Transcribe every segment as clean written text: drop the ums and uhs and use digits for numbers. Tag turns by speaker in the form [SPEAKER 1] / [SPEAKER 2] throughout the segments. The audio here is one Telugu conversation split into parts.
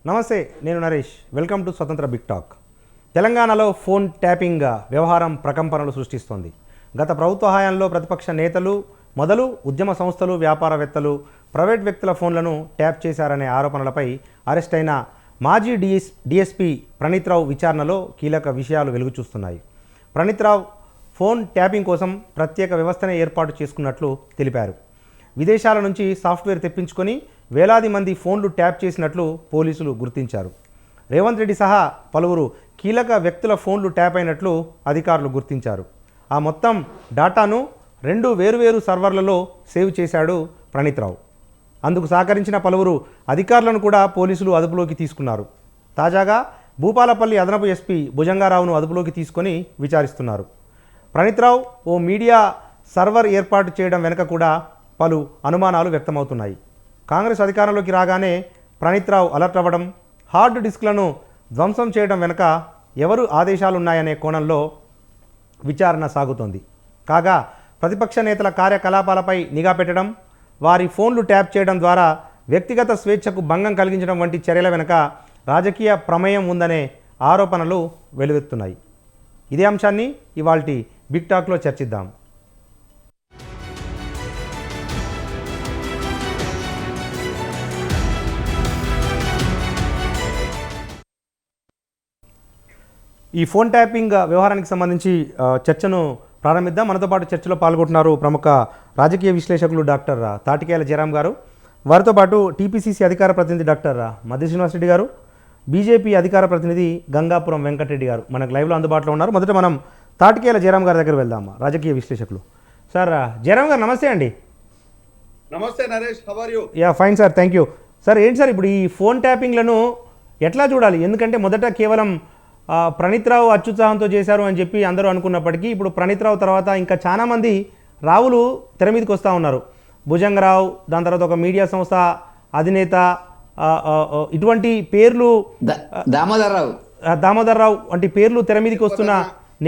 [SPEAKER 1] నమస్తే, నేను నరేష్. వెల్కమ్ టు స్వతంత్ర బిగ్ టాక్. తెలంగాణలో ఫోన్ ట్యాపింగ్ వ్యవహారం ప్రకంపనలు సృష్టిస్తోంది. గత ప్రభుత్వ హయాంలో ప్రతిపక్ష నేతలు మొదలు ఉద్యమ సంస్థలు, వ్యాపారవేత్తలు ప్రైవేట్ వ్యక్తుల ఫోన్లను ట్యాప్ చేశారనే ఆరోపణలపై అరెస్ట్ అయిన మాజీ డిఎస్పీ ప్రణీత్రావు విచారణలో కీలక విషయాలు వెలుగుచూస్తున్నాయి. ప్రణీత్రావు ఫోన్ ట్యాపింగ్ కోసం ప్రత్యేక వ్యవస్థనే ఏర్పాటు చేసుకున్నట్లు తెలిపారు. విదేశాల నుంచి సాఫ్ట్వేర్ తెప్పించుకొని వేలాది మంది ఫోన్లు ట్యాప్ చేసినట్లు పోలీసులు గుర్తించారు. రేవంత్ రెడ్డి సహా పలువురు కీలక వ్యక్తుల ఫోన్లు ట్యాప్ అయినట్లు అధికారులు గుర్తించారు. ఆ మొత్తం డాటాను 2 వేరువేరు సర్వర్లలో సేవ్ చేశాడు ప్రణీత్రావు. అందుకు సహకరించిన పలువురు అధికారులను కూడా పోలీసులు అదుపులోకి తీసుకున్నారు. తాజాగా భూపాలపల్లి అదనపు ఎస్పీ భుజంగారావును అదుపులోకి తీసుకొని విచారిస్తున్నారు. ప్రణీత్రావు ఓ మీడియా సర్వర్ ఏర్పాటు చేయడం వెనుక కూడా పలు అనుమానాలు వ్యక్తమవుతున్నాయి. కాంగ్రెస్ అధికారంలోకి రాగానే ప్రణీత్రావు అలర్ట్ అవ్వడం, హార్డ్ డిస్క్లను ధ్వంసం చేయడం వెనుక ఎవరు ఆదేశాలున్నాయనే కోణంలో విచారణ సాగుతోంది. కాగా ప్రతిపక్ష నేతల కార్యకలాపాలపై నిఘా పెట్టడం, వారి ఫోన్లు ట్యాప్ చేయడం ద్వారా వ్యక్తిగత స్వేచ్ఛకు భంగం కలిగించడం వంటి చర్యల వెనుక రాజకీయ ప్రమేయం ఉందనే ఆరోపణలు వెలువెత్తున్నాయి. ఇదే అంశాన్ని ఇవాల్టి బిగ్ టాక్లో చర్చిద్దాం. ఈ ఫోన్ ట్యాపింగ్ వ్యవహారానికి సంబంధించి చర్చను ప్రారంభిద్దాం. మనతో పాటు చర్చలో పాల్గొంటున్నారు ప్రముఖ రాజకీయ విశ్లేషకులు డాక్టర్ తాటికేల జయరాం గారు, వారితో పాటు టీపీసీసీ అధికార ప్రతినిధి డాక్టర్ మద్ది శ్రీనివాసరెడ్డి గారు, బీజేపీ అధికార ప్రతినిధి గంగాపురం వెంకటరెడ్డి గారు మనకు లైవ్లో అందుబాటులో ఉన్నారు. మొదట మనం తాటికేల జయరాం గారి దగ్గర వెళ్దాం. రాజకీయ విశ్లేషకులు సార్. జయరాం గారు నమస్తే అండి.
[SPEAKER 2] నమస్తే Naresh, how are you?
[SPEAKER 1] Yeah fine sir, thank you. Sir ఏంటి సార్ ఇప్పుడు ఈ ఫోన్ ట్యాపింగ్లను ఎట్లా చూడాలి? ఎందుకంటే మొదట కేవలం ప్రణీత్రావు అత్యుత్సాహంతో చేశారు అని చెప్పి అందరూ అనుకున్నప్పటికీ ఇప్పుడు ప్రణీత్రావు తర్వాత ఇంకా చాలామంది రావులు తెర మీదకి వస్తూ ఉన్నారు. భుజంగరావు, దాని తర్వాత ఒక మీడియా సంస్థ అధినేత, ఇటువంటి పేర్లు, దామోదర్రావు వంటి పేర్లు తెర మీదకి వస్తున్న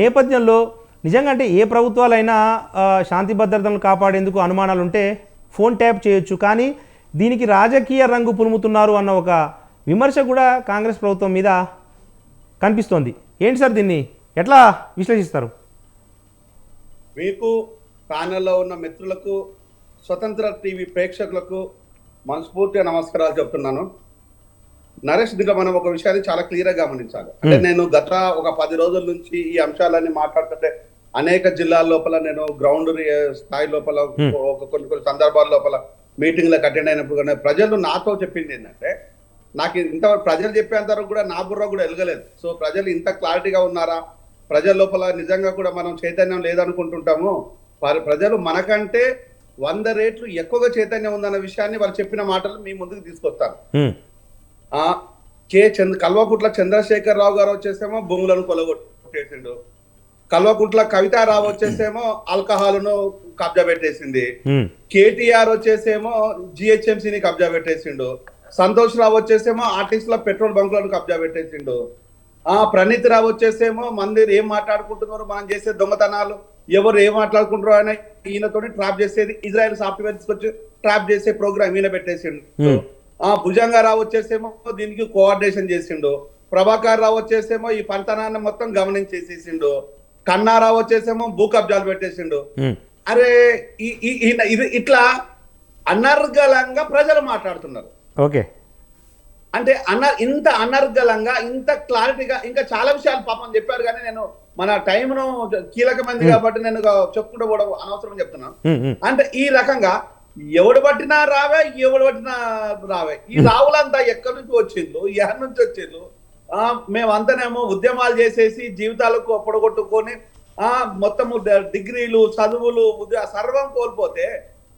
[SPEAKER 1] నేపథ్యంలో నిజంగా అంటే ఏ ప్రభుత్వాలైనా శాంతి భద్రతలను కాపాడేందుకు అనుమానాలు ఉంటే ఫోన్ ట్యాప్ చేయొచ్చు, కానీ దీనికి రాజకీయ రంగు పులుముతున్నారు అన్న ఒక విమర్శ కూడా కాంగ్రెస్ ప్రభుత్వం మీద కనిపిస్తోంది. ఏంటి సార్, దీన్ని ఎట్లా విశ్లేషిస్తారు?
[SPEAKER 2] మీకు ప్యానెల్లో ఉన్న మిత్రులకు, స్వతంత్ర టీవీ ప్రేక్షకులకు మనస్ఫూర్తిగా నమస్కారాలు చెప్తున్నాను. నరేష్, దీంట్లో మనం ఒక విషయాన్ని చాలా క్లియర్గా గమనించాలి. అంటే నేను గత ఒక 10 రోజుల నుంచి ఈ అంశాలన్నీ మాట్లాడుతుంటే అనేక జిల్లాల లోపల నేను గ్రౌండ్ స్థాయి లోపల కొన్ని సందర్భాల లోపల మీటింగ్లకు అటెండ్ అయినప్పుడు ప్రజలు నాతో చెప్పింది ఏంటంటే, నాకు ఇంతవరకు ప్రజలు చెప్పేంత వరకు కూడా నా బుర్ర కూడా ఎలగలేదు. సో ప్రజలు ఇంత క్లారిటీగా ఉన్నారా, ప్రజల లోపల నిజంగా కూడా మనం చైతన్యం లేదనుకుంటుంటాము, ప్రజలు మనకంటే 100 రెట్లు ఎక్కువగా చైతన్యం ఉందన్న విషయాన్ని వాళ్ళు చెప్పిన మాటలు మీ ముందుకు తీసుకొస్తాను. కల్వకుంట్ల చంద్రశేఖర్ రావు గారు వచ్చేసేమో భూములను కొలగొట్టేసిండు, కల్వకుంట్ల కవితారావు వచ్చేసేమో ఆల్కహాల్ను కబ్జా పెట్టేసింది, కేటీఆర్ వచ్చేసేమో జిహెచ్ఎంసీని కబ్జా పెట్టేసిండు, సంతోష్ రావు వచ్చేసేమో ఆర్టిస్టుల పెట్రోల్ బంకులను కబ్జా పెట్టేసిండు, ప్రణీత్ రావు వచ్చేసేమో మందిర్ ఏం మాట్లాడుకుంటున్నారు, మనం చేసే దొంగతనాలు ఎవరు ఏం మాట్లాడుకుంటారో అని ఈయనతో ట్రాప్ చేసేది, ఇజ్రాయెల్ సాఫ్ట్వేర్ తీసుకొచ్చి ట్రాప్ చేసే ప్రోగ్రామ్ ఈయన పెట్టేసిండు, భుజంగారావు వచ్చేసేమో దీనికి కోఆర్డినేషన్ చేసిండు, ప్రభాకర్ రావు వచ్చేసేమో ఈ పంతనాన్ని మొత్తం గమనించేసేసిండు, కన్నారావు వచ్చేసేమో భూ కబ్జాలు పెట్టేసిండు. అరే ఇది ఇట్లా అనర్గళంగా ప్రజలు మాట్లాడుతున్నారు.
[SPEAKER 1] ఓకే,
[SPEAKER 2] అంటే ఇంత అనర్గళంగా, ఇంత క్లారిటీగా ఇంకా చాలా విషయాలు పాపం చెప్పారు, కానీ నేను మన టైంను కీలకమైంది కాబట్టి నేను చెప్పుకుంటూ కూడా అనవసరం చెప్తున్నాను. అంటే ఈ రకంగా ఎవడు పట్టినా రావే, ఎవడు పట్టినా రావే, ఈ రావులంతా ఎక్కడి నుంచి వచ్చిండ్రు, ఎక్కడి నుంచి వచ్చిండ్రు, మేమంతానేమో ఉద్యమాలు చేసేసి జీవితాలకు పొడగొట్టుకొని మొత్తము డిగ్రీలు, చదువులు, సర్వం కోల్పోతే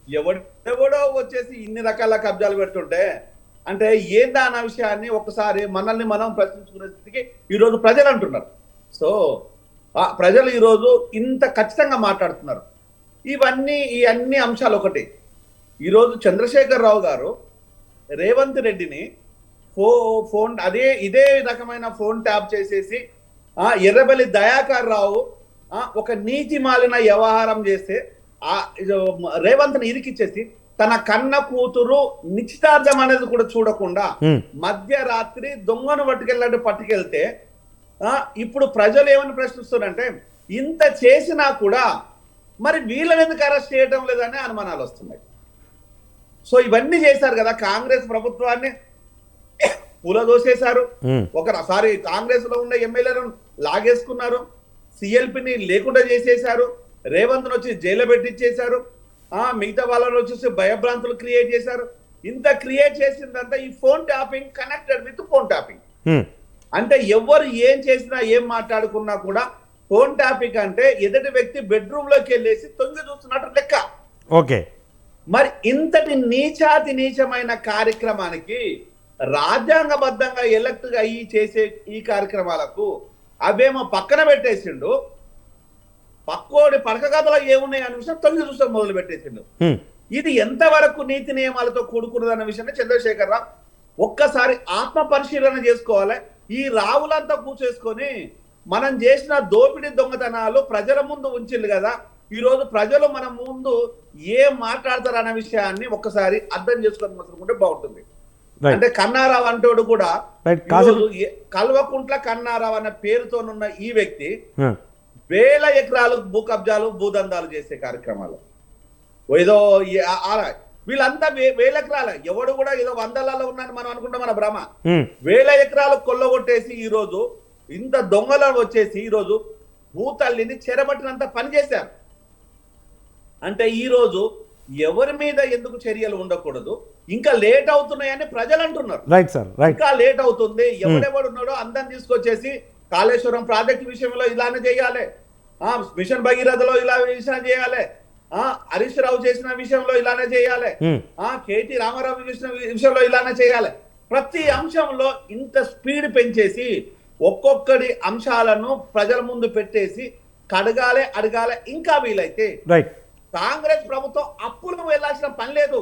[SPEAKER 2] ఎవడెవడో వచ్చేసి ఇన్ని రకాల కబ్జాలు పెడుతుంటే అంటే ఏందా అన్న విషయాన్ని ఒకసారి మనల్ని మనం ప్రశ్నించుకునే స్థితికి ఈరోజు ప్రజలు అంటున్నారు. సో ప్రజలు ఈరోజు ఇంత ఖచ్చితంగా మాట్లాడుతున్నారు. ఈ అన్ని అంశాలు ఒకటి. ఈరోజు చంద్రశేఖర్ రావు గారు రేవంత్ రెడ్డిని ఫోన్ ఇదే రకమైన ఫోన్ ట్యాప్ చేసేసి ఎర్రబెల్లి దయాకర్ రావు ఒక నీతి మాలిన వ్యవహారం చేస్తే రేవంత్ని ఇరికిచ్చేసి తన కన్న కూతురు నిశ్చితార్థం అనేది కూడా చూడకుండా మధ్యరాత్రి దొంగను పట్టుకెళ్తే ఇప్పుడు ప్రజలు ఏమని ప్రశ్నిస్తున్నారంటే ఇంత చేసినా కూడా మరి వీళ్ళని ఎందుకు అరెస్ట్ చేయడం లేదని అనుమానాలు వస్తున్నాయి. సో ఇవన్నీ చేశారు కదా, కాంగ్రెస్ ప్రభుత్వాన్ని పూలదోసేశారు. ఒకసారి కాంగ్రెస్ లో ఉన్న ఎమ్మెల్యేలను లాగేసుకున్నారు, సిఎల్పిని లేకుండా చేసేశారు, రేవంత్ వచ్చి జైల్లో పెట్టించేశారు, మిగతా వాళ్ళని వచ్చేసి భయభ్రాంతులు క్రియేట్ చేశారు. ఇంత క్రియేట్ చేసిందంతా ఈ phone tapping connected with phone tapping. అంటే ఎవరు ఏం చేసినా ఏం మాట్లాడుకున్నా కూడా ఫోన్ ట్యాపింగ్ అంటే ఎదుటి వ్యక్తి బెడ్రూమ్ లోకి వెళ్ళేసి తొంగి చూస్తున్నట్టు లెక్క.
[SPEAKER 1] ఓకే,
[SPEAKER 2] మరి ఇంతటి నీచాతి నీచమైన కార్యక్రమానికి రాజ్యాంగబద్ధంగా ఎలక్ట్ అయ్యి చేసే ఈ కార్యక్రమాలకు అవేమో పక్కన పెట్టేసిండు, పక్కోడి పడక కథలో ఏమున్నాయి అనే విషయం తొంగి చూస్తాం మొదలు పెట్టేసిండు. ఇది ఎంతవరకు నీతి నియమాలతో కూడుకున్నదన్న విషయాన్ని చంద్రశేఖర్ రావు ఒక్కసారి ఆత్మ పరిశీలన చేసుకోవాలి. ఈ రావులంతా కూర్చేసుకొని మనం చేసిన దోపిడీ దొంగతనాలు ప్రజల ముందు ఉంచింది కదా, ఈ రోజు ప్రజలు మన ముందు ఏం మాట్లాడతారు అనే విషయాన్ని ఒక్కసారి అర్థం చేసుకొని మాత్రం బాగుంటుంది. అంటే కన్నారావు అంటోడు కూడా కల్వకుంట్ల కన్నారావు అన్న పేరుతోనున్న ఈ వ్యక్తి వేల ఎకరాలు భూ కబ్జాలు భూదందాలు చేసే కార్యక్రమాలు ఏదో వీళ్ళంతా వేల ఎకరాలు, ఎవడు కూడా ఏదో వందలలో ఉన్నాయని మనం అనుకుంటాం, మన భ్రమ. వేల ఎకరాలు కొల్లగొట్టేసి ఈ రోజు ఇంత దొంగలు వచ్చేసి ఈ రోజు భూతల్లిని చెరబట్టినంత పని చేశారు. అంటే ఈ రోజు ఎవరి మీద ఎందుకు చర్యలు ఉండకూడదు, ఇంకా లేట్ అవుతున్నాయని ప్రజలు అంటున్నారు. ఇంకా లేట్ అవుతుంది, ఎవడెవడున్నాడో అందరిని తీసుకొచ్చేసి కాళేశ్వరం ప్రాజెక్టు విషయంలో ఇలానే చేయాలి, మిషన్ భగీరథలో ఇలా విషయం చేయాలి, హరీష్ రావు చేసిన విషయంలో ఇలానే చేయాలి, కేటీ రామారావు చేసిన విషయంలో ఇలానే చేయాలి. ప్రతి అంశంలో ఇంత స్పీడ్ పెంచేసి ఒక్కొక్కడి అంశాలను ప్రజల ముందు పెట్టేసి కడగాలి అడగాలి. ఇంకా వీలైతే కాంగ్రెస్ ప్రభుత్వం అప్పులు వెళ్లాల్సిన పని లేదు,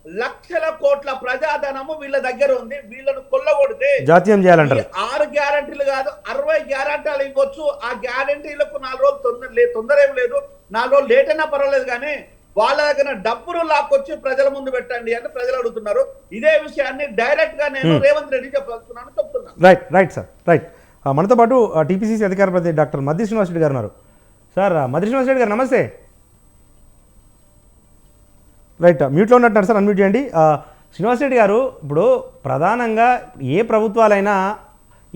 [SPEAKER 2] లక్షల కోట్ల ప్రజాధనము వీళ్ళ దగ్గర ఉంది, వీళ్ళను కొల్లగొడితే జాతీయం చేయాలంటారు. 6 గ్యారంటీలు కాదు 60 గ్యారంటీలు ఇవ్వచ్చు. ఆ గ్యారంటీలకు 4 రోజులు తొందర ఏం లేదు, 4 రోజులు లేట్ అయినా పర్వాలేదు, కానీ వాళ్ళ దగ్గర డబ్బులు లాక్కొచ్చి ప్రజల ముందు పెట్టండి అని ప్రజలు అడుగుతున్నారు. ఇదే విషయాన్ని డైరెక్ట్ గా నేను రేవంత్ రెడ్డి చెప్తున్నాను.
[SPEAKER 1] Right sir, right. మనతో పాటు టీపీసీసీ అధికార ప్రతినిధి డాక్టర్ మద్ది శ్రీనివాస్ రెడ్డి గారు ఉన్నారు. సార్ మద్ది శ్రీనివాస్ రెడ్డి గారు నమస్తే. రైట్, మ్యూట్లో ఉన్నట్టున్నారు సార్, అన్మ్యూట్ చేయండి. శ్రీనివాస్ రెడ్డి గారు, ఇప్పుడు ప్రధానంగా ఏ ప్రభుత్వాలైనా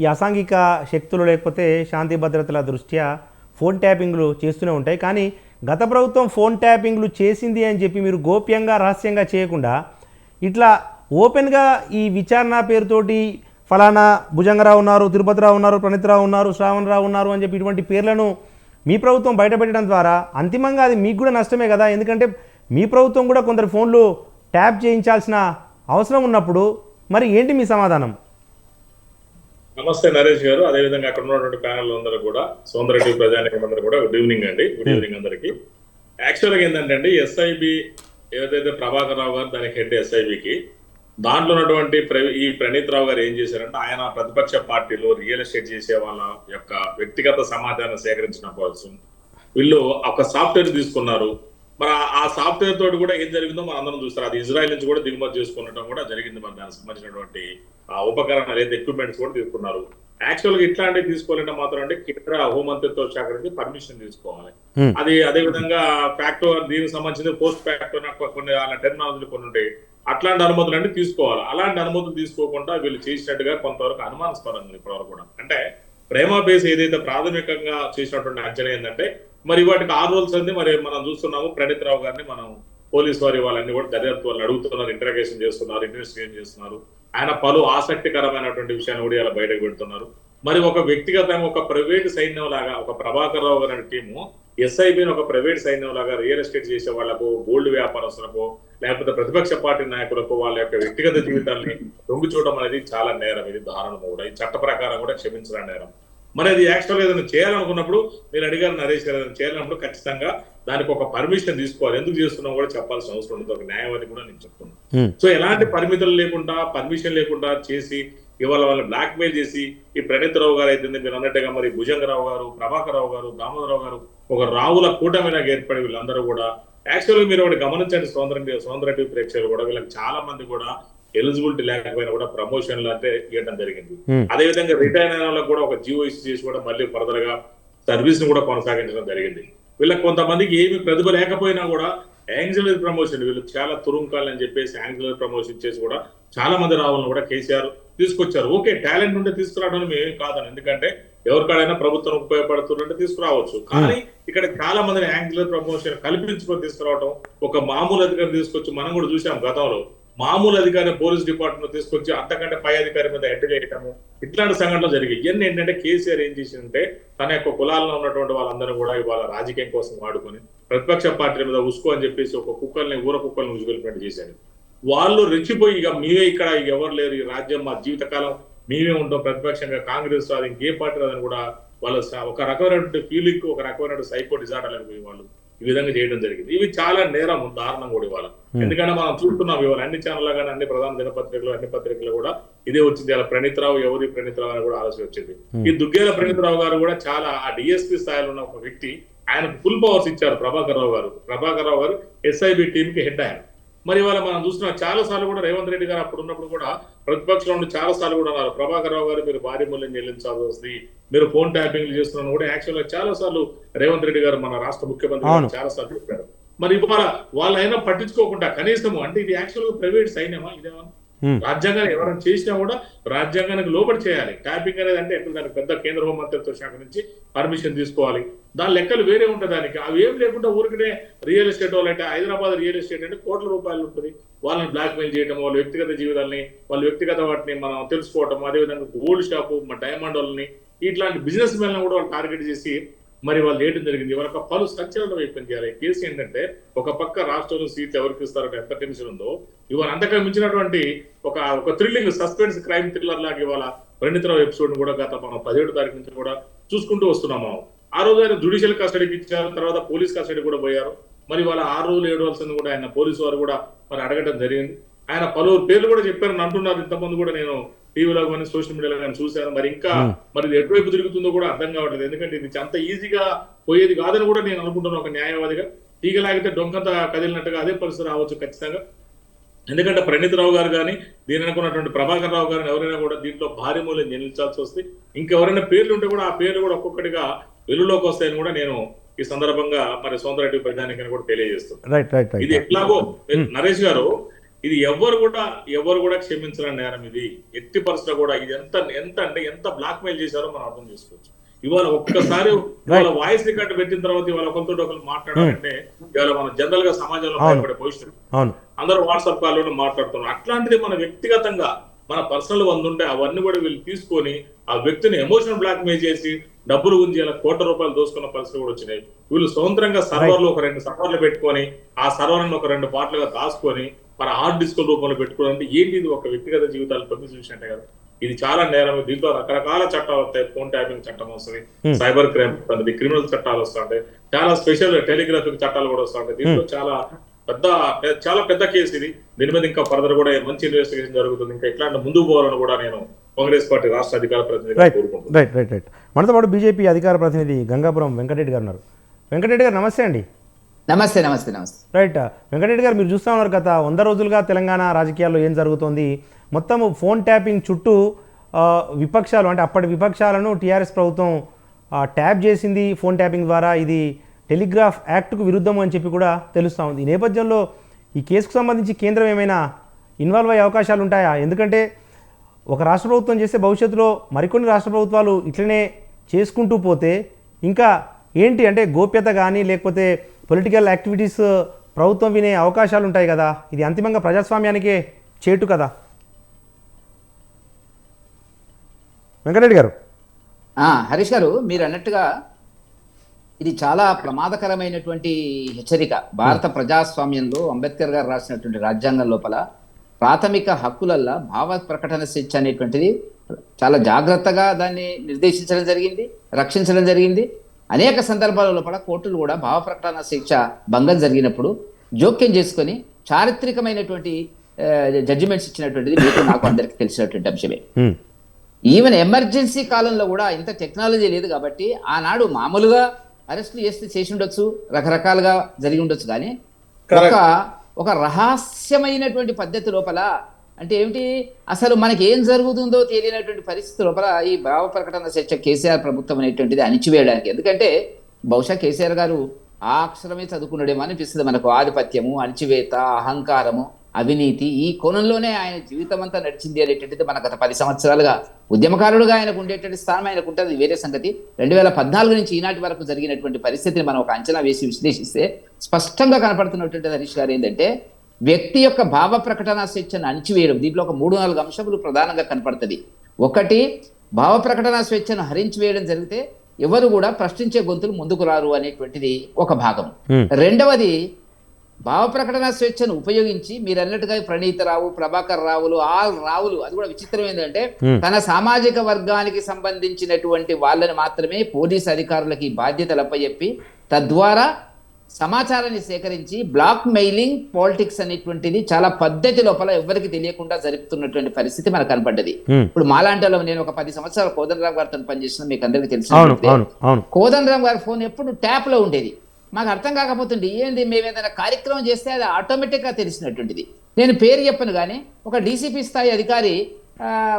[SPEAKER 1] ఈ అసాంఘిక శక్తులు లేకపోతే శాంతి భద్రతల దృష్ట్యా ఫోన్ ట్యాపింగ్లు చేస్తూనే ఉంటాయి. కానీ గత ప్రభుత్వం ఫోన్ ట్యాపింగ్లు చేసింది అని చెప్పి మీరు గోప్యంగా రహస్యంగా చేయకుండా ఇట్లా ఓపెన్గా ఈ విచారణ పేరుతోటి ఫలానా భుజంగరావు ఉన్నారు, తిరుపతిరావు ఉన్నారు, ప్రణీత్రావు ఉన్నారు, శ్రావణరావు ఉన్నారు అని చెప్పి ఇటువంటి పేర్లను మీ ప్రభుత్వం బయటపెట్టడం ద్వారా అంతిమంగా అది మీకు కూడా నష్టమే కదా. ఎందుకంటే మీ ప్రభుత్వం కూడా కొందరు ఫోన్లు ట్యాప్ చేయించాల్సిన అవసరం ఉన్నప్పుడు మరి ఏంటి మీ సమాధానం?
[SPEAKER 3] నమస్తే నరేష్ గారు, అదేవిధంగా అక్కడ ఉన్నటువంటి ప్యానల్ అందరూ కూడా, సోందరెడ్డి ప్రజానికం అందరూ కూడా గుడ్ ఈవినింగ్ అండి. గుడ్ ఈవినింగ్ అందరికి. యాక్చువల్గా ఏంటంటే అండి, ఎస్ఐబి ఏదైతే ప్రభాకర్ రావు గారు దానికి హెడ్ ఎస్ఐబికి, దాంట్లో ఉన్నటువంటి ఈ ప్రణీత్ రావు గారు ఏం చేశారంటే, ఆయన ప్రతిపక్ష పార్టీలో రియల్ ఎస్టేట్ చేసే వాళ్ళ యొక్క వ్యక్తిగత సమాచారం సేకరించిన కోసం వీళ్ళు ఒక సాఫ్ట్వేర్ తీసుకున్నారు. మరి ఆ సాఫ్ట్వేర్ తోటి కూడా ఏం జరిగిందో మనం అందరం చూస్తారు. అది ఇజ్రాయెల్ నుంచి కూడా దిగుమతి చేసుకున్నట్టు కూడా జరిగింది. మరి దానికి సంబంధించినటువంటి ఉపకరణాలు ఏదైతే ఎక్విప్మెంట్స్ కూడా తీసుకున్నారు. యాక్చువల్ గా ఇట్లాంటివి తీసుకోవాలంటే మాత్రం అంటే కేంద్ర హోంమంత్రిత్వ శాఖ నుంచి పర్మిషన్ తీసుకోవాలి. అది అదే విధంగా ఫ్యాక్టో దీనికి సంబంధించిన పోస్ట్ ఫ్యాక్టో కొన్ని టెర్మినాలజీలు కొన్ని ఉంటాయి. అట్లాంటి అనుమతులు అంటే తీసుకోవాలి. అలాంటి అనుమతులు తీసుకోకుండా వీళ్ళు చేసినట్టుగా కొంతవరకు అనుమానాస్పదంగా ఇప్పటివరకు కూడా. అంటే ప్రేమ బేస్ ఏదైతే ప్రాథమికంగా చేసినటువంటి అంచనా ఏంటంటే, మరి వాటికి 6 రోజులు అంది. మరి మనం చూస్తున్నాము ప్రణీత్ రావు గారిని మనం పోలీసు వారి వాళ్ళని కూడా దర్యాప్తు వాళ్ళు అడుగుతున్నారు, ఇంటరాగేషన్ చేస్తున్నారు, ఇన్వెస్టిగేషన్ చేస్తున్నారు. ఆయన పలు ఆసక్తికరమైనటువంటి విషయాన్ని కూడా ఇలా బయటకు పెడుతున్నారు. మరి ఒక వ్యక్తిగతంగా ఒక ప్రైవేట్ సైన్యం లాగా ఒక ప్రభాకర్ రావు గారి టీము ఎస్ఐబిని ఒక ప్రైవేట్ సైన్యం లాగా రియల్ ఎస్టేట్ చేసే వాళ్లకు, గోల్డ్ వ్యాపారస్తులకు, లేకపోతే ప్రతిపక్ష పార్టీ నాయకులకు వాళ్ళ యొక్క వ్యక్తిగత జీవితాన్ని దొంగి చూడడం అనేది చాలా నేరం. ఇది దారుణం కూడా, ఈ చట్ట ప్రకారం కూడా క్షమించడం నేరం. మరి అది యాక్చువల్గా ఏదైనా చేయాలనుకున్నప్పుడు, మీరు అడిగారు నరేష్ గారు, ఏదైనా చేయాలన్నప్పుడు ఖచ్చితంగా దానికి ఒక పర్మిషన్ తీసుకోవాలి. ఎందుకు చేస్తున్నాం కూడా చెప్పాల్సిన అవసరం ఉంటుంది. ఒక న్యాయవాది కూడా నేను చెప్తున్నాను. సో ఎలాంటి పరిమితులు లేకుండా, పర్మిషన్ లేకుండా చేసి ఇవాళ వాళ్ళని బ్లాక్ మెయిల్ చేసి, ఈ ప్రణీత్ రావు గారు అయితే మీరు అన్నట్టుగా మరి భుజంగరావు గారు, ప్రభాకర్ రావు గారు, దామోదరరావు గారు, ఒక రావుల కూటమిలాగా ఏర్పడి వీళ్ళందరూ కూడా యాక్చువల్గా మీరు ఒకటి గమనించండి, సౌందర్య టీవీ ప్రేక్షకులు కూడా వీళ్ళకి చాలా మంది కూడా ఎలిజిబిలిటీ లేకపోయినా కూడా ప్రమోషన్లు అంటే ఇవ్వడం జరిగింది. అదే విధంగా రిటైర్ అయిన వాళ్ళకి కూడా ఒక జీవో ఇష్యూ చేసి కూడా మళ్ళీ ఫర్దర్ గా సర్వీస్ ను కూడా కొనసాగించడం జరిగింది. వీళ్ళకి కొంతమందికి ఏమి ప్రతిభ లేకపోయినా కూడా యాంగ్జలరీ ప్రమోషన్, వీళ్ళు చాలా తురుంకాలని చెప్పేసి యాంగ్జలరీ ప్రమోషన్ చేసి కూడా చాలా మంది రావాలని కూడా కేసీఆర్ తీసుకొచ్చారు. ఓకే, టాలెంట్ ఉంటే తీసుకురావడం మేమేం కాదని, ఎందుకంటే ఎవరికాడైనా ప్రభుత్వం ఉపయోగపడుతుందంటే తీసుకురావచ్చు. కానీ ఇక్కడ చాలా మందిని యాంగ్జలరీ ప్రమోషన్ కల్పించుకొని తీసుకురావడం, ఒక మామూలు అధికారి తీసుకొచ్చి మనం కూడా చూసాం గతంలో, మామూలు అధికారి పోలీస్ డిపార్ట్మెంట్ తీసుకొచ్చి అంతకంటే పై అధికారి మీద హెడ్ చేయటము, ఇట్లాంటి సంఘటనలు జరిగాయి. ఇవన్నీ ఏంటంటే కేసీఆర్ ఏం చేసిందంటే తన యొక్క కులాల్లో ఉన్నటువంటి వాళ్ళందరూ కూడా ఇవాళ రాజకీయం కోసం వాడుకొని ప్రతిపక్ష పార్టీల మీద ఉసుకో అని చెప్పేసి ఒక కుక్కల్ని ఊర కుక్కల్ని ఉసుగొలిపినట్టు చేశారు. వాళ్ళు రెచ్చిపోయి ఇక మేమే ఇక్కడ ఎవరు లేరు, ఈ రాజ్యం మా జీవితకాలం మేమే ఉంటాం ప్రతిపక్షంగా, కాంగ్రెస్ రాదు ఇంకే పార్టీ రాదని కూడా వాళ్ళు ఒక రకమైనటువంటి ఫీలింగ్, ఒక రకమైన సైకో డిజార్డర్లకు పోయి వాళ్ళు ఈ విధంగా చేయడం జరిగింది. ఇవి చాలా నేరం, దారుణం కూడా ఇవాళ. ఎందుకంటే మనం చూస్తున్నాం ఇవాళ అన్ని ఛానల్ కానీ అన్ని ప్రధాన దినపత్రికలు అన్ని పత్రికలు కూడా ఇదే వచ్చింది. అలా ప్రణీతరావు ఎవరి ప్రణీతరావు అని కూడా ఆలోచన వచ్చింది. ఈ దుగ్గేల ప్రణీతరావు గారు కూడా చాలా ఆ డిఎస్పీ స్థాయిలో ఉన్న ఒక వ్యక్తి, ఆయనకు ఫుల్ పవర్స్ ఇచ్చారు ప్రభాకర్ రావు గారు ఎస్ఐబి టీమ్ కి హెడ్ ఆయన. మరి ఇవాళ మనం చూస్తున్నాం చాలా సార్లు కూడా రేవంత్ రెడ్డి గారు అప్పుడు ఉన్నప్పుడు కూడా ప్రతిపక్షంలో ఉండి చాలా సార్లు కూడా అన్నారు ప్రభాకర్ రావు గారు మీరు భారీ మూల్యం చెల్లించాల్సి వస్తుంది, మీరు ఫోన్ ట్యాపింగ్ చేస్తున్నాను కూడా యాక్చువల్ గా చాలా సార్లు రేవంత్ రెడ్డి గారు మన రాష్ట్ర ముఖ్యమంత్రి గారు చాలా సార్లు చెప్పారు. మరి ఇవాళ వాళ్ళైనా పట్టించుకోకుండా కనీసం అంటే ఇది యాక్చువల్ గా ప్రైవేట్ సైన్యమా, ఇదేమా రాజ్యాంగాన్ని ఎవరైనా చేసినా కూడా రాజ్యాంగానికి లోబడి చేయాలి. ట్యాపింగ్ అనేది అంటే ఎక్కడ దానికి పెద్ద కేంద్ర హోంమంత్రిత్వ శాఖ నుంచి పర్మిషన్ తీసుకోవాలి, దాని లెక్కలు వేరే ఉంటాయి. దానికి అవి ఏం లేకుండా ఊరికనే రియల్ ఎస్టేట్ వాళ్ళు అంటే హైదరాబాద్ రియల్ ఎస్టేట్ అంటే కోట్ల రూపాయలు ఉంటుంది, వాళ్ళని బ్లాక్ మెయిల్ చేయడం, వాళ్ళ వ్యక్తిగత జీవితాలని వాళ్ళ వ్యక్తిగత వాటిని మనం తెలుసుకోవటం, అదేవిధంగా గోల్డ్ షాపు డైమండ్ వాళ్ళని ఇట్లాంటి బిజినెస్ మెన్ కూడా వాళ్ళు టార్గెట్ చేసి మరి వాళ్ళు చేయడం జరిగింది. వాళ్ళకి పలు సంచలనం వైపు చేయాలి. కేసు ఏంటంటే ఒక పక్క రాష్ట్రంలో సీట్లు ఎవరికి ఇస్తారంటే ఎంత టెన్షన్ ఉందో, ఇవాళ అంతగా మించినటువంటి ఒక థ్రిల్లింగ్ సస్పెన్స్ క్రైమ్ థ్రిల్లర్ లాగా ఇవాళ ప్రణీతరావు ఎపిసోడ్ కూడా గత మనం 17వ తారీఖు నుంచి కూడా చూసుకుంటూ వస్తున్నాం. మనం ఆ రోజు ఆయన జుడిషియల్ కస్టడీకి ఇచ్చారు, తర్వాత పోలీస్ కస్టడీ కూడా పోయారు. మరి వాళ్ళ 6 రోజులు 7 రోజులు కూడా ఆయన పోలీసు వారు కూడా మరి అడగడం జరిగింది. ఆయన పలువురు పేర్లు కూడా చెప్పారని అంటున్నారు. ఇంతకుముందు కూడా నేను టీవీలో కానీ సోషల్ మీడియాలో కానీ చూశాను. మరి ఇంకా మరి ఎటువైపు తిరుగుతుందో కూడా అర్థం కావట్లేదు. ఎందుకంటే ఇది అంత ఈజీగా పోయేది కాదని కూడా నేను అనుకుంటున్నాను ఒక న్యాయవాదిగా. తీగలాగితే డొంకంత కదిలినట్టుగా అదే పరిస్థితి రావచ్చు ఖచ్చితంగా. ఎందుకంటే ప్రణీతరావు గారు కానీ దీని అనుకున్నటువంటి ప్రభాకర్ రావు గారిని ఎవరైనా కూడా దీంట్లో భారీ మూల్యం చెల్లించాల్సి వస్తే, ఇంకెవరైనా పేర్లు ఉంటే కూడా ఆ పేర్లు కూడా ఒక్కొక్కటిగా వెలుగులోకి వస్తాయని కూడా నేను ఈ సందర్భంగా మరి సౌందర్య టీవీ ప్రజానికని కూడా తెలియజేస్తున్నాను. ఇది ఎట్లాగో నరేష్ గారు, ఇది ఎవరు కూడా క్షమించలేని నేరం. ఇది ఎట్టి పరిస్థితిలో కూడా ఇది ఎంత బ్లాక్ మెయిల్ చేశారో మనం అర్థం చేసుకోవచ్చు. ఇవాళ ఒక్కసారి ఇవాళ వాయిస్ రికార్డ్ పెట్టిన తర్వాత ఇవాళ ఒకరితో ఒకరు మాట్లాడాలంటే ఇవాళ మనం జనరల్ గా సమాజంలో భయపడే పొజిషన్, అందరూ వాట్సాప్ కాల్లో మాట్లాడుతున్నారు. అట్లాంటిది మన వ్యక్తిగతంగా మన పర్సనల్ ఉంటే అవన్నీ కూడా వీళ్ళు తీసుకొని ఆ వ్యక్తిని ఎమోషనల్ బ్లాక్ మెయిల్ చేసి డబ్బులు గుంజి అలా కోట్ల రూపాయలు దోసుకున్న పరిస్థితులు కూడా వచ్చినాయి. వీళ్ళు స్వతంత్రంగా సర్వర్లు ఒక 2 సర్వర్లు పెట్టుకొని ఆ సర్వర్లను ఒక 2 పార్ట్లుగా దాచుకొని మన హార్డ్ డిస్క్ రూపంలో పెట్టుకోవాలంటే ఏంటి ఇది ఒక వ్యక్తిగత జీవితాలు తొమ్మిది చూసినట్టే కదా. ఇది చాలా నేరం. దీంట్లో రకరకాల చట్టాలు వస్తాయి. ఫోన్ ట్యాపింగ్ చట్టం వస్తుంది, సైబర్ క్రైమ్ వస్తుంది, క్రిమినల్ చట్టాలు వస్తుంటాయి, చాలా స్పెషల్ టెలిగ్రాఫిక్ చట్టాలు కూడా వస్తుంటాయి. దీంట్లో చాలా పెద్ద కేసు ఇది. దీని మీద ఇంకా ఫర్దర్ కూడా మంచి ఇన్వెస్టిగేషన్ జరుగుతుంది. ఇంకా ఇట్లాంటి ముందుకు పోవాలని కూడా నేను కాంగ్రెస్ పార్టీ రాష్ట్ర అధికార ప్రతినిధిగా కోరుకుంటున్నాను.
[SPEAKER 1] రైట్. మనతో పాటు బీజేపీ అధికార ప్రతినిధి గంగాపురం వెంకటరెడ్డి గారు ఉన్నారు. వెంకటరెడ్డి గారు నమస్తే అండి.
[SPEAKER 4] నమస్తే.
[SPEAKER 1] రైట్ వెంకటరెడ్డి గారు, మీరు చూస్తూ ఉన్నారు గత 100 రోజులుగా తెలంగాణ రాజకీయాల్లో ఏం జరుగుతోంది. మొత్తం ఫోన్ ట్యాపింగ్ చుట్టూ విపక్షాలు అంటే అప్పటి విపక్షాలను టీఆర్ఎస్ ప్రభుత్వం ట్యాప్ చేసింది ఫోన్ ట్యాపింగ్ ద్వారా. ఇది టెలిగ్రాఫ్ యాక్ట్కు విరుద్ధం అని చెప్పి కూడా తెలుస్తూ ఉంది. ఈ నేపథ్యంలో ఈ కేసుకు సంబంధించి కేంద్రం ఏమైనా ఇన్వాల్వ్ అయ్యే అవకాశాలు ఉంటాయా? ఎందుకంటే ఒక రాష్ట్ర ప్రభుత్వం చేస్తే భవిష్యత్తులో మరికొన్ని రాష్ట్ర ప్రభుత్వాలు ఇట్లనే చేసుకుంటూ పోతే ఇంకా ఏంటి అంటే గోప్యత కానీ లేకపోతే పొలిటికల్ యాక్టివిటీస్ ప్రభుత్వం వినే అవకాశాలు ఉంటాయి కదా. ఇది అంతిమంగా ప్రజాస్వామ్యానికే చేటు కదా. వెంకటరెడ్డి గారు.
[SPEAKER 4] హరీష్ గారు, మీరు అన్నట్టుగా ఇది చాలా ప్రమాదకరమైనటువంటి హెచ్చరిక. భారత ప్రజాస్వామ్యంలో అంబేద్కర్ గారు రాసినటువంటి రాజ్యాంగం లోపల ప్రాథమిక హక్కులల్లా భావ ప్రకటన స్వేచ్ఛ అనేటువంటిది చాలా జాగ్రత్తగా దాన్ని నిర్దేశించడం జరిగింది, రక్షించడం జరిగింది. అనేక సందర్భాల లోపల కోర్టులు కూడా భావ ప్రకటన స్వేచ్ఛ భంగం జరిగినప్పుడు జోక్యం చేసుకొని చారిత్రకమైనటువంటి జడ్జిమెంట్స్ ఇచ్చినటువంటిది మీకు నాకు అందరికీ తెలిసినటువంటి అంశమే. ఈవెన్ ఎమర్జెన్సీ కాలంలో కూడా ఇంత టెక్నాలజీ లేదు కాబట్టి ఆనాడు మామూలుగా అరెస్టులు చేసి ఉండొచ్చు, రకరకాలుగా జరిగి ఉండొచ్చు. కానీ ఒక రహస్యమైనటువంటి పద్ధతి లోపల, అంటే ఏమిటి, అసలు మనకి ఏం జరుగుతుందో తెలియనటువంటి పరిస్థితి లోపల ఈ భావ ప్రకటన చర్చ కేసీఆర్ ప్రభుత్వం అనేటువంటిది అణిచివేయడానికి. ఎందుకంటే బహుశా కేసీఆర్ గారు ఆ అక్షరమే చదువుకున్నాడేమో అనిపిస్తుంది మనకు. ఆధిపత్యము, అణిచివేత, అహంకారము, అవినీతి, ఈ కోణంలోనే ఆయన జీవితం అంతా నడిచింది అనేటువంటిది మన గత 10 సంవత్సరాలుగా ఉద్యమకారుడుగా ఆయనకు ఉండేటువంటి స్థానం ఆయనకు ఉంటుంది, వేరే సంగతి. 2014 నుంచి ఈనాటి వరకు జరిగినటువంటి పరిస్థితిని మనం ఒక అంచనా వేసి విశ్లేషిస్తే స్పష్టంగా కనపడుతున్నటువంటి హరీష్ గారు ఏంటంటే, వ్యక్తి యొక్క భావ ప్రకటన స్వేచ్ఛను అణిచివేయడం. దీంట్లో ఒక 3-4 అంశములు ప్రధానంగా కనపడుతుంది. ఒకటి, భావ ప్రకటన స్వేచ్ఛను హరించివేయడం జరిగితే ఎవరు కూడా ప్రశ్నించే గొంతులు ముందుకు రారు అనేటువంటిది ఒక భాగం. రెండవది, భావ ప్రకటన స్వేచ్ఛను ఉపయోగించి మీరు అన్నట్టుగా ప్రణీత రావు, ప్రభాకర్ రావులు, రావులు, అది కూడా విచిత్రం ఏంటంటే తన సామాజిక వర్గానికి సంబంధించినటువంటి వాళ్ళని మాత్రమే పోలీస్ అధికారులకి బాధ్యతలు అప్పచెప్పి తద్వారా సమాచారాన్ని సేకరించి బ్లాక్ మెయిలింగ్ పాలిటిక్స్ అనేటువంటిది చాలా పద్ధతి లోపల ఎవరికి తెలియకుండా జరుపుతున్నటువంటి పరిస్థితి మనకు కనపడ్డది. ఇప్పుడు మాలాంటి నేను ఒక 10 సంవత్సరాలు కోదండరామ్ గారితో పనిచేసిన, మీకు అందరికీ తెలిసిన కోదండరామ్ గారి ఫోన్ ఎప్పుడు ట్యాప్ లో ఉండేది. మాకు అర్థం కాకపోతుంది ఏంది, మేము ఏదైనా కార్యక్రమం చేస్తే అది ఆటోమేటిక్ గా తెలిసినటువంటిది. నేను పేరు చెప్పను కానీ ఒక డీసీపీ స్థాయి అధికారి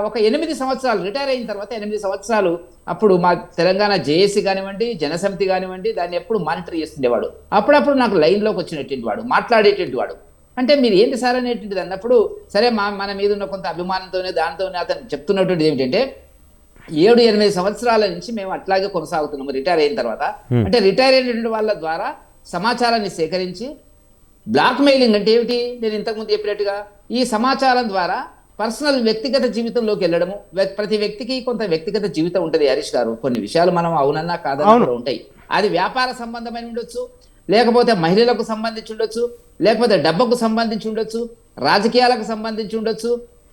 [SPEAKER 4] ఒక 8 సంవత్సరాలు రిటైర్ అయిన తర్వాత 8 సంవత్సరాలు అప్పుడు మా తెలంగాణ జేఏసీ కానివ్వండి, జనసమితి కానివ్వండి, దాన్ని ఎప్పుడు మానిటర్ చేస్తుండేవాడు. అప్పుడప్పుడు నాకు లైన్లోకి వచ్చినటువంటి వాడు, మాట్లాడేటువంటి వాడు. అంటే మీరు ఏంటి సార్ అనేటువంటిది అన్నప్పుడు, సరే మన మీద ఉన్న కొంత అభిమానంతోనే దానితోనే అతను చెప్తున్నటువంటిది ఏమిటంటే, 7-8 సంవత్సరాల నుంచి మేము అట్లాగే కొనసాగుతున్నాము రిటైర్ అయిన తర్వాత. అంటే రిటైర్ అయినటువంటి వాళ్ళ ద్వారా సమాచారాన్ని సేకరించి, బ్లాక్ మెయిలింగ్ అంటే ఏమిటి, నేను ఇంతకుముందు చెప్పినట్టుగా ఈ సమాచారం ద్వారా పర్సనల్ వ్యక్తిగత జీవితంలోకి వెళ్ళడము. ప్రతి వ్యక్తికి కొంత వ్యక్తిగత జీవితం ఉంటుంది హరీష్ గారు. కొన్ని విషయాలు మనం అవునన్నా కాదన్నా కూడా ఉంటాయి. అది వ్యాపార సంబంధమైన ఉండొచ్చు, లేకపోతే మహిళలకు సంబంధించి ఉండొచ్చు, లేకపోతే డబ్బుకు సంబంధించి ఉండొచ్చు, రాజకీయాలకు సంబంధించి ఉండొచ్చు,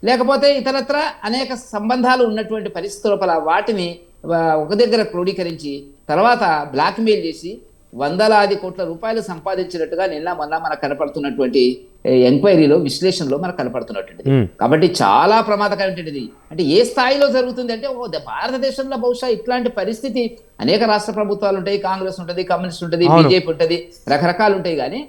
[SPEAKER 4] లేకపోతే ఇతరత్ర అనేక సంబంధాలు ఉన్నటువంటి పరిస్థితుల లోపల వాటిని ఒక దగ్గర క్రోడీకరించి తర్వాత బ్లాక్మెయిల్ చేసి వందలాది కోట్ల రూపాయలు సంపాదించినట్టుగా నిన్న మొన్న మనకు కనపడుతున్నటువంటి ఎంక్వైరీలో, విశ్లేషణలో మనకు కనపడుతున్నటువంటిది. కాబట్టి చాలా ప్రమాదకరమైనటువంటిది. అంటే ఏ స్థాయిలో జరుగుతుంది అంటే, భారతదేశంలో బహుశా ఇట్లాంటి పరిస్థితి అనేక రాష్ట్ర ప్రభుత్వాలు ఉంటాయి, కాంగ్రెస్ ఉంటుంది, కమ్యూనిస్ట్ ఉంటుంది, బీజేపీ ఉంటుంది, రకరకాలు ఉంటాయి. కానీ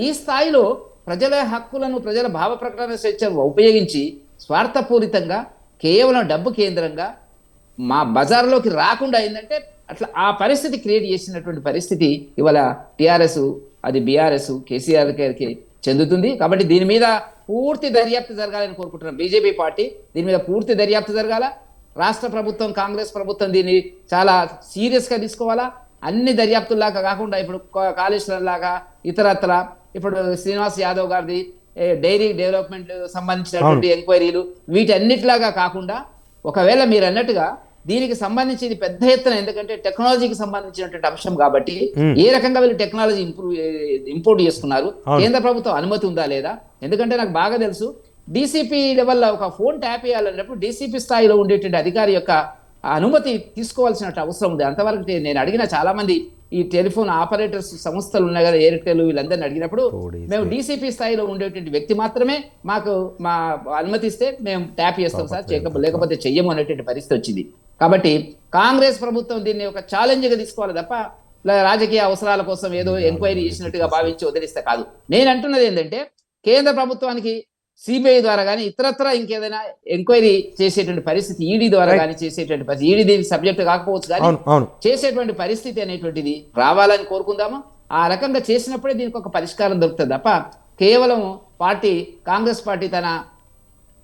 [SPEAKER 4] ఈ స్థాయిలో ప్రజల హక్కులను, ప్రజల భావ ప్రకటన స్వేచ్ఛను ఉపయోగించి స్వార్థపూరితంగా కేవలం డబ్బు కేంద్రంగా మా బజార్లోకి రాకుండా అయిందంటే, అట్లా ఆ పరిస్థితి క్రియేట్ చేసినటువంటి పరిస్థితి ఇవాళ టీఆర్ఎస్, అది బీఆర్ఎస్, కేసీఆర్ గారికి చెందుతుంది. కాబట్టి దీని మీద పూర్తి దర్యాప్తు జరగాలని కోరుకుంటున్నాం. బీజేపీ పార్టీ దీని మీద పూర్తి దర్యాప్తు జరగాల. రాష్ట్ర ప్రభుత్వం, కాంగ్రెస్ ప్రభుత్వం దీన్ని చాలా సీరియస్గా తీసుకోవాలా. అన్ని దర్యాప్తుల్లాగా కాకుండా ఇప్పుడు కాళేశ్వరం లాగా ఇతరత్ర, ఇప్పుడు శ్రీనివాస్ యాదవ్ గారిది డైరీ డెవలప్మెంట్ సంబంధించినటువంటి ఎంక్వైరీలు, వీటన్నిటిలాగా కాకుండా ఒకవేళ మీరు అన్నట్టుగా దీనికి సంబంధించి ఇది పెద్ద ఎత్తున, ఎందుకంటే టెక్నాలజీకి సంబంధించినటువంటి అంశం కాబట్టి ఏ రకంగా వీళ్ళు టెక్నాలజీ ఇంపోర్ట్ చేసుకున్నారు, కేంద్ర ప్రభుత్వం అనుమతి ఉందా లేదా. ఎందుకంటే నాకు బాగా తెలుసు, డీసీపీ లెవెల్లో ఒక ఫోన్ ట్యాప్ చేయాలన్నప్పుడు డీసీపీ స్థాయిలో ఉండేటువంటి అధికారి యొక్క అనుమతి తీసుకోవాల్సిన అవసరం ఉంది. అంతవరకు నేను అడిగిన చాలా మంది ఈ టెలిఫోన్ ఆపరేటర్స్ సంస్థలు ఉన్నాయి కదా, ఎయిర్టెల్, వీళ్ళందరినీ అడిగినప్పుడు మేము డీసీపీ స్థాయిలో ఉండేటువంటి వ్యక్తి మాత్రమే మాకు మా అనుమతిస్తే మేము ట్యాప్ చేస్తాం సార్, లేకపోతే చెయ్యము అనేటువంటి పరిస్థితి వచ్చింది. కాబట్టి కాంగ్రెస్ ప్రభుత్వం దీన్ని ఒక ఛాలెంజ్గా తీసుకోవాలి తప్ప రాజకీయ అవసరాల కోసం ఏదో ఎంక్వైరీ చేసినట్టుగా భావించి వదిలిస్తే కాదు. నేను అంటున్నది ఏంటంటే, కేంద్ర ప్రభుత్వానికి సిబిఐ ద్వారా కానీ ఇతరత్ర ఇంకేదైనా ఎంక్వైరీ చేసేటువంటి పరిస్థితి, ఈడీ ద్వారా కానీ చేసేటువంటి పరిస్థితి, ఈడీ దీనికి సబ్జెక్ట్ కాకపోవచ్చు కానీ చేసేటువంటి పరిస్థితి అనేటువంటిది రావాలని కోరుకుందాము. ఆ రకంగా చేసినప్పుడే దీనికి ఒక పరిష్కారం దొరుకుతుంది తప్ప కేవలం పార్టీ, కాంగ్రెస్ పార్టీ తన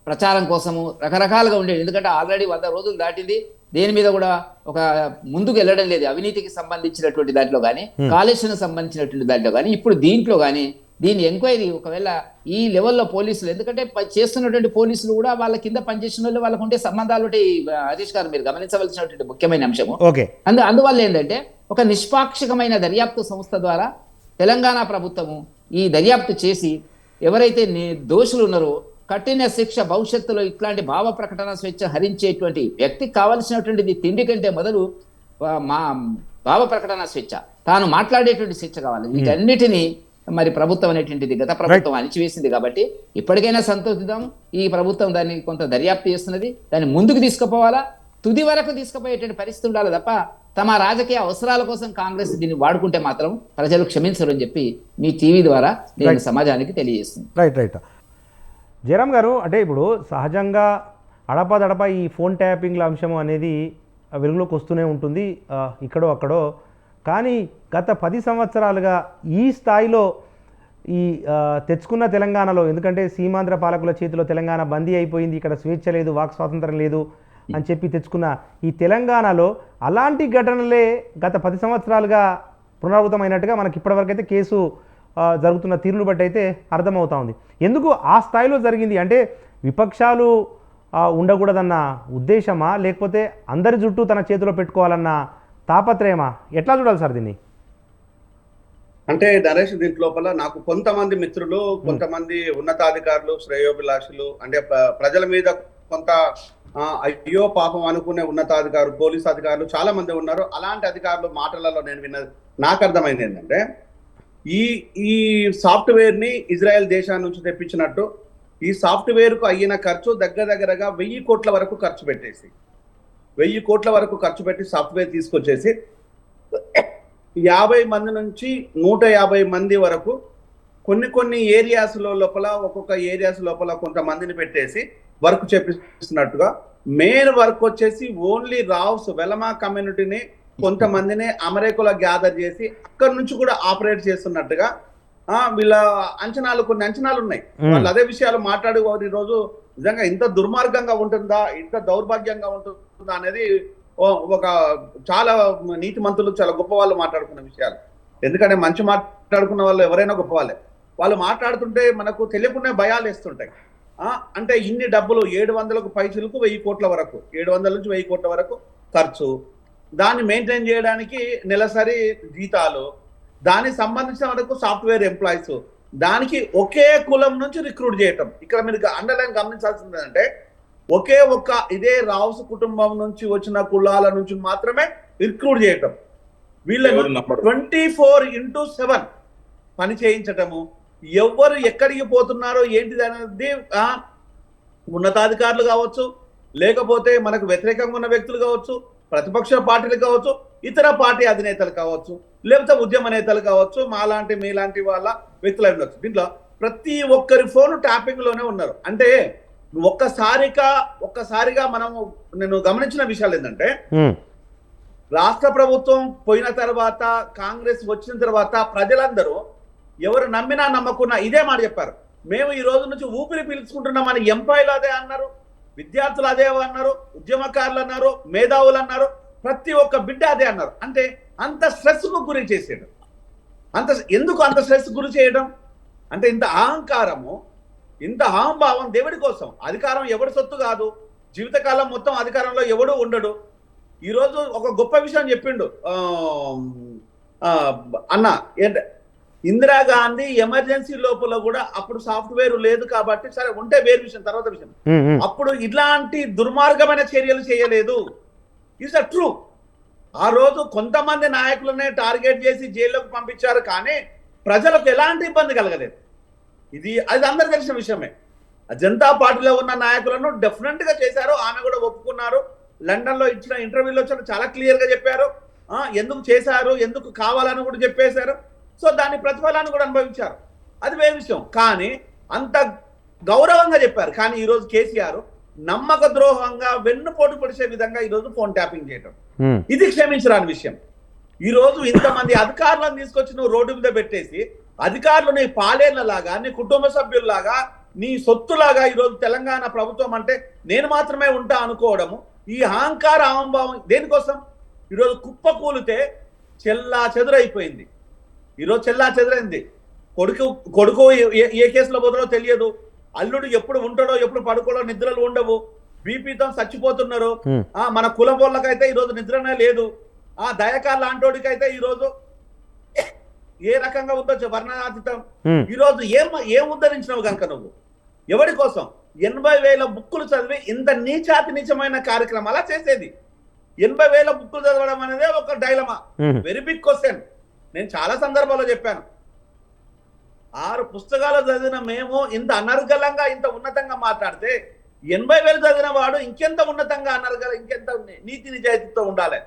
[SPEAKER 4] ప్రచారం కోసము రకరకాలుగా ఉండేది. ఎందుకంటే ఆల్రెడీ 100 రోజులు దాటింది, దేని మీద కూడా ఒక ముందుకు వెళ్ళడం లేదు. అవినీతికి సంబంధించినటువంటి దాంట్లో కానీ, కాళేశ్వరం సంబంధించినటువంటి దాంట్లో కానీ, ఇప్పుడు దీంట్లో కానీ దీని ఎంక్వైరీ ఒకవేళ ఈ లెవెల్లో పోలీసులు, ఎందుకంటే చేస్తున్నటువంటి పోలీసులు కూడా వాళ్ళ కింద పనిచేసిన వాళ్ళు, వాళ్ళకు ఉండే సంబంధాలు హరీష్ గారు మీరు గమనించవలసినటువంటి ముఖ్యమైన అంశము. అందువల్ల ఏంటంటే, ఒక నిష్పాక్షికమైన దర్యాప్తు సంస్థ ద్వారా తెలంగాణ ప్రభుత్వము ఈ దర్యాప్తు చేసి ఎవరైతే దోషులు ఉన్నారో కఠిన శిక్ష, భవిష్యత్తులో ఇట్లాంటి భావ ప్రకటన స్వేచ్ఛ హరించేటువంటి వ్యక్తికి కావాల్సినటువంటిది తిండి కంటే మొదలు మా భావ ప్రకటన స్వేచ్ఛ, తాను మాట్లాడేటువంటి స్వేచ్ఛ కావాలి. వీటన్నిటినీ మరి ప్రభుత్వం అనేటువంటిది గత ప్రభుత్వం అణిచివేసింది. కాబట్టి ఇప్పటికైనా సంతోషిద్దాం, ఈ ప్రభుత్వం దాన్ని కొంత దర్యాప్తు చేస్తున్నది, దాన్ని ముందుకు తీసుకుపోవాలా. తుది వరకు తీసుకుపోయేటువంటి పరిస్థితి ఉండాలి తప్ప తమ రాజకీయ అవసరాల కోసం కాంగ్రెస్ దీన్ని వాడుకుంటే మాత్రం ప్రజలు క్షమించరు అని చెప్పి మీ టీవీ ద్వారా నేను సమాజానికి తెలియజేస్తుంది.
[SPEAKER 1] రైట్. జయరామ్ గారు, అంటే ఇప్పుడు సహజంగా అడపాదడప ఈ ఫోన్ ట్యాపింగ్ల అంశం అనేది వెలుగులోకి వస్తూనే ఉంటుంది ఇక్కడో అక్కడో. కానీ గత 10 సంవత్సరాలుగా ఈ స్థాయిలో ఈ తెచ్చుకున్న తెలంగాణలో, ఎందుకంటే సీమాంధ్ర పాలకుల చేతిలో తెలంగాణ బందీ అయిపోయింది, ఇక్కడ స్వేచ్ఛ లేదు, వాక్ స్వాతంత్రం లేదు అని చెప్పి తెచ్చుకున్న ఈ తెలంగాణలో అలాంటి ఘటనలే గత 10 సంవత్సరాలుగా పునరావృతమైనట్టుగా మనకి ఇప్పటివరకు అయితే కేసు జరుగుతున్న తీరును బట్టి అయితే అర్థమవుతా ఉంది. ఎందుకు ఆ స్థాయిలో జరిగింది? అంటే విపక్షాలు ఉండకూడదన్న ఉద్దేశమా, లేకపోతే అందరి జుట్టు తన చేతిలో పెట్టుకోవాలన్న తాపత్రయమా? ఎట్లా చూడాలి సార్ దీన్ని?
[SPEAKER 2] అంటే నరేష్, దీంట్ లోపల నాకు కొంతమంది మిత్రులు, కొంతమంది ఉన్నతాధికారులు, శ్రేయోభిలాషులు, అంటే ప్రజల మీద కొంత అయ్యో పాపం అనుకునే ఉన్నతాధికారులు, పోలీస్ అధికారులు చాలా మంది ఉన్నారు. అలాంటి అధికారులు మాటలలో నేను విన్నది, నాకు అర్థమైంది ఏంటంటే ఈ సాఫ్ట్వేర్ ని ఇజ్రాయెల్ దేశం నుంచి తెప్పించినట్టు ఈ సాఫ్ట్వేర్ కు అయిన ఖర్చు దగ్గరగా 1000 కోట్ల వరకు ఖర్చు పెట్టేసి 1000 కోట్ల వరకు ఖర్చు పెట్టి సాఫ్ట్వేర్ తీసుకొచ్చేసి 50 మంది నుంచి 150 మంది వరకు కొన్ని ఏరియాస్ లోపల, ఒక్కొక్క ఏరియాస్ లోపల కొంతమందిని పెట్టేసి వర్క్ చేపిస్తున్నట్టుగా, మెయిన్ వర్క్ వచ్చేసి ఓన్లీ రావ్స్ వెలమా కమ్యూనిటీని కొంతమందిని అమెరికాలో గ్యాదర్ చేసి అక్కడి నుంచి కూడా ఆపరేట్ చేస్తున్నట్టుగా వీళ్ళ కొన్ని అంచనాలు ఉన్నాయి. వాళ్ళు అదే విషయాలు మాట్లాడి ఈ రోజు నిజంగా ఇంత దుర్మార్గంగా ఉంటుందా, ఇంత దౌర్భాగ్యంగా ఉంటుందా అనేది ఒక చాలా నీతి మంత్రులు, చాలా గొప్ప వాళ్ళు మాట్లాడుకున్న విషయాలు. ఎందుకంటే మంచి మాట్లాడుకున్న వాళ్ళు ఎవరైనా గొప్ప వాళ్ళే. వాళ్ళు మాట్లాడుతుంటే మనకు తెలియకుండా భయాలు వేస్తుంటాయి. అంటే ఇన్ని డబ్బులు 700కు పైచులకు 1000 కోట్ల వరకు, 700 నుంచి 1000 కోట్ల వరకు ఖర్చు, దాన్ని మెయింటైన్ చేయడానికి నెలసరి జీతాలు, దానికి సంబంధించిన వరకు సాఫ్ట్వేర్ ఎంప్లాయీస్, దానికి ఒకే కులం నుంచి రిక్రూట్ చేయటం. ఇక్కడ మీరు అండర్లైన్ గమనించాల్సింది ఏంటంటే ఒకే ఒక్క ఇదే రావుస్ కుటుంబం నుంచి వచ్చిన కులాల నుంచి మాత్రమే రిక్రూట్ చేయటం, వీళ్ళని 24/7 పని చేయించటము, ఎవరు ఎక్కడికి పోతున్నారో ఏంటిది అనేది ఉన్నతాధికారులు కావచ్చు, లేకపోతే మనకు వ్యతిరేకంగా ఉన్న వ్యక్తులు కావచ్చు, ప్రతిపక్ష పార్టీలు కావచ్చు, ఇతర పార్టీ అధినేతలు కావచ్చు, లేకపోతే ఉద్యమ నేతలు కావచ్చు, మాలాంటి మీలాంటి వాళ్ళ వ్యక్తులు ఉండొచ్చు. దీంట్లో ప్రతి ఒక్కరి ఫోన్ ట్యాపింగ్ లోనే ఉన్నారు. అంటే ఒక్కసారిగా నేను గమనించిన విషయాలు ఏంటంటే రాష్ట్ర ప్రభుత్వం పోయిన తర్వాత, కాంగ్రెస్ వచ్చిన తర్వాత ప్రజలందరూ ఎవరు నమ్మినా నమ్మకున్నా ఇదే మాట చెప్పారు. మేము ఈ రోజు నుంచి ఊపిరి పీల్చుకుంటున్నామని ఎంప్లాయీలు అదే అన్నారు, విద్యార్థులు అదే అన్నారు, ఉద్యమకారులు అన్నారు, మేధావులు అన్నారు, ప్రతి ఒక్క బిడ్డ అదే అన్నారు. అంటే అంత స్ట్రెస్ కు గురి చేసేయడం, ఎందుకు అంత స్ట్రెస్ గురి చేయడం అంటే ఇంత అహంకారము, ఇంత అహంభావం దేవుడి కోసం. అధికారం ఎవడి సొత్తు కాదు, జీవితకాలం మొత్తం అధికారంలో ఎవడు ఉండడు. ఈరోజు ఒక గొప్ప విషయం చెప్పిండు అన్న, ఇందిరాగాంధీ ఎమర్జెన్సీ లోపల కూడా అప్పుడు సాఫ్ట్వేర్ లేదు కాబట్టి, సరే ఉంటే వేరు విషయం, తర్వాత విషయం, అప్పుడు ఇలాంటి దుర్మార్గమైన చర్యలు చేయలేదు. It's true. ఆ రోజు కొంతమంది నాయకులనే టార్గెట్ చేసి జైల్లోకి పంపించారు, కానీ ప్రజలకు ఎలాంటి ఇబ్బంది కలగలేదు. అది అందరికి తెలిసిన విషయమే. జనతా పార్టీలో ఉన్న నాయకులను డెఫినెట్ గా చేశారు, ఆమె కూడా ఒప్పుకున్నారు. లండన్ లో ఇచ్చిన ఇంటర్వ్యూలో చాలా క్లియర్ గా చెప్పారు ఎందుకు చేశారు, ఎందుకు కావాలని కూడా చెప్పేశారు. సో దాని ప్రతిఫలాన్ని కూడా అనుభవించారు, అది వేరే విషయం. కానీ అంత గౌరవంగా చెప్పారు. కానీ ఈరోజు కేసీఆర్ నమ్మక ద్రోహంగా వెన్నుపోటు పొడిచే విధంగా ఈరోజు ఫోన్ ట్యాపింగ్ చేయడం, ఇది క్షమించరాని విషయం. ఈ రోజు ఇంతమంది అధికారులను తీసుకొచ్చి నువ్వు రోడ్డు మీద పెట్టేసి, అధికారులు నీ పాలేళ్లలాగా, నీ కుటుంబ సభ్యుల్లాగా, నీ సొత్తులాగా ఈరోజు తెలంగాణ ప్రభుత్వం అంటే నేను మాత్రమే ఉంటా అనుకోవడము, ఈ అహంకార అహంభావం దేనికోసం? ఈరోజు కుప్ప కూలితే చెల్లా చెదురైపోయింది. ఈరోజు చెల్లా చెదురైంది. కొడుకు ఏ కేసులో పోతాడో తెలియదు, అల్లుడు ఎప్పుడు ఉంటాడో ఎప్పుడు పడుకోడో నిద్రలు ఉండవు, బీపీతో చచ్చిపోతున్నారు. మన కులం వాళ్ళకైతే ఈరోజు నిద్రనే లేదు. దయకార్ లాంటోడికైతే ఈరోజు ఏ రకంగా ఉందో వర్ణనాతీతం. ఈరోజు ఏం ఉద్ధరించినావు కనుక నువ్వు ఎవరి కోసం 80,000 బుక్కులు చదివి ఇంత నీచాతి నీచమైన కార్యక్రమాలా చేసేది? 80,000 బుక్కులు చదవడం అనేది ఒక డైలమా, వెరీ బిగ్ క్వశ్చన్. నేను చాలా సందర్భాల్లో చెప్పాను, 6 పుస్తకాలు చదివిన మేము ఇంత అనర్గళంగా ఇంత ఉన్నతంగా మాట్లాడితే 80,000 చదివిన వాడు ఇంకెంత ఉన్నతంగా అన్నారు కదా, ఇంకెంత నీతి నిజాయితీతో ఉండాలి.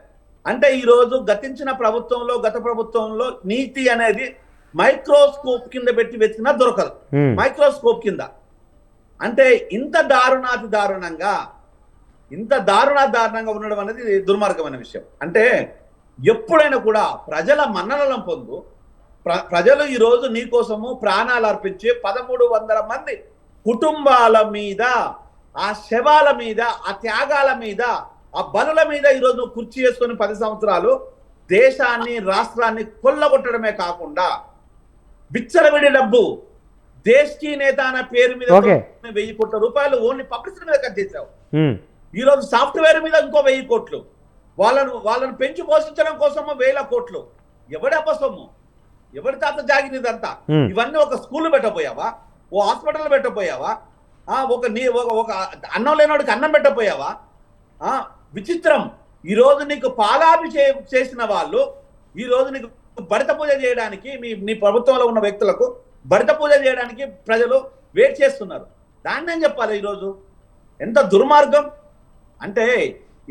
[SPEAKER 2] అంటే ఈ రోజు గత ప్రభుత్వంలో నీతి అనేది మైక్రోస్కోప్ కింద పెట్టి వెతికినా దొరకదు. మైక్రోస్కోప్ కింద అంటే ఇంత దారుణంగా ఉండడం అనేది దుర్మార్గమైన విషయం. అంటే ఎప్పుడైనా కూడా ప్రజల మన్ననలను పొందు, ప్రజలు ఈ రోజు నీ కోసము ప్రాణాలు అర్పించి 1300 మంది కుటుంబాల మీద, ఆ శవాల మీద, ఆ త్యాగాల మీద, ఆ బలుల మీద ఈరోజు నువ్వు కుర్చీ చేసుకొని 10 సంవత్సరాలు దేశాన్ని రాష్ట్రాన్ని కొల్లగొట్టడమే కాకుండా విచ్చలవిడి డబ్బు దేశీ నేత అనే పేరు మీద 1,000 కోట్ల రూపాయలు ఓన్లీ పబ్లిసిటీ మీద కట్ చేశావు. ఈ రోజు సాఫ్ట్వేర్ మీద ఇంకో 1,000 కోట్లు, వాళ్ళను పెంచి పోషించడం కోసము 1,000 కోట్లు. ఎవడి అపసొమ్ము, ఎవరి తాత జాగినిదంతా? ఇవన్నీ ఒక స్కూల్ పెట్టపోయావా, ఓ హాస్పిటల్ పెట్టపోయావా, ఒక అన్నం లేనివాడికి అన్నం పెట్టపోయావా? విచిత్రం. ఈ రోజు నీకు పాలాభి చేసిన వాళ్ళు ఈ రోజు నీకు బడిత పూజ చేయడానికి, నీ ప్రభుత్వంలో ఉన్న వ్యక్తులకు బడిత పూజ చేయడానికి ప్రజలు వెయిట్ చేస్తున్నారు. దాన్ని నేను చెప్పాలి. ఈరోజు ఎంత దుర్మార్గం అంటే,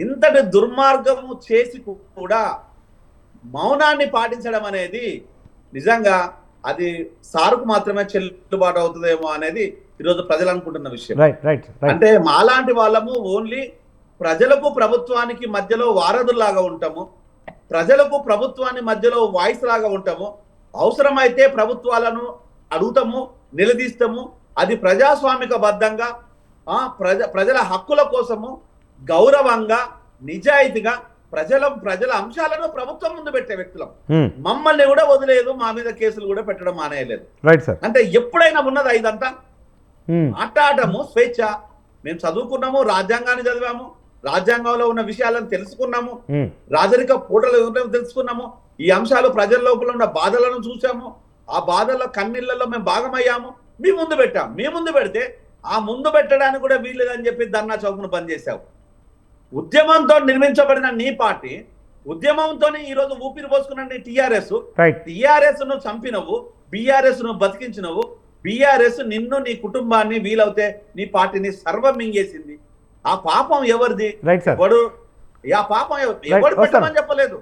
[SPEAKER 2] ఇంతటి దుర్మార్గము చేసి కూడా మౌనాన్ని పాటించడం అనేది నిజంగా అది సారుకు మాత్రమే చెల్లుబాటు అవుతుందేమో అనేది ఈరోజు ప్రజలు అనుకుంటున్న విషయం. అంటే మాలాంటి వాళ్ళము ఓన్లీ ప్రజలకు ప్రభుత్వానికి మధ్యలో వారధుల్లాగా ఉంటాము, ప్రజలకు ప్రభుత్వాన్ని మధ్యలో వాయిస్ లాగా ఉంటాము. అవసరమైతే ప్రభుత్వాలను అడుగుతాము, నిలదీస్తాము. అది ప్రజాస్వామిక బద్ధంగా ప్రజల హక్కుల కోసము గౌరవంగా నిజాయితీగా ప్రజల అంశాలను ప్రభుత్వం ముందు పెట్టే వ్యక్తులం. మమ్మల్ని కూడా వదిలేదు, మా మీద కేసులు కూడా పెట్టడం మానేయలేదు. అంటే ఎప్పుడైనా ఉన్నదా ఇదంతా? మాట్లాడము స్వేచ్ఛ. మేము చదువుకున్నాము, రాజ్యాంగాన్ని చదివాము, రాజ్యాంగంలో ఉన్న విషయాలను తెలుసుకున్నాము, రాజరిక పూటలు తెలుసుకున్నాము, ఈ అంశాలు ప్రజల లోపల ఉన్న బాధలను చూసాము, ఆ బాధల కన్నీళ్లలో మేము భాగమయ్యాము. మీ ముందు పెట్టాం. మీ ముందు పెడితే ఆ ముందు పెట్టడానికి కూడా వీల్లేదని చెప్పి ధర్నా చౌక్ను బంద్ చేశావు. ఉద్యమంతో నిర్మించబడిన నీ పార్టీ, ఉద్యమంతో ఈ రోజు ఊపిరి పోసుకున్న టిఆర్ఎస్ ను చంపినవు, బిఆర్ఎస్ ను బతికించినవు. బిఆర్ఎస్ నిన్ను, నీ కుటుంబాన్ని, వీలవుతే నీ పార్టీని సర్వం మింగేసింది. ఆ పాపం ఎవరిది? ఆ పాపం ఎవరు పెట్టమని చెప్పలేదు,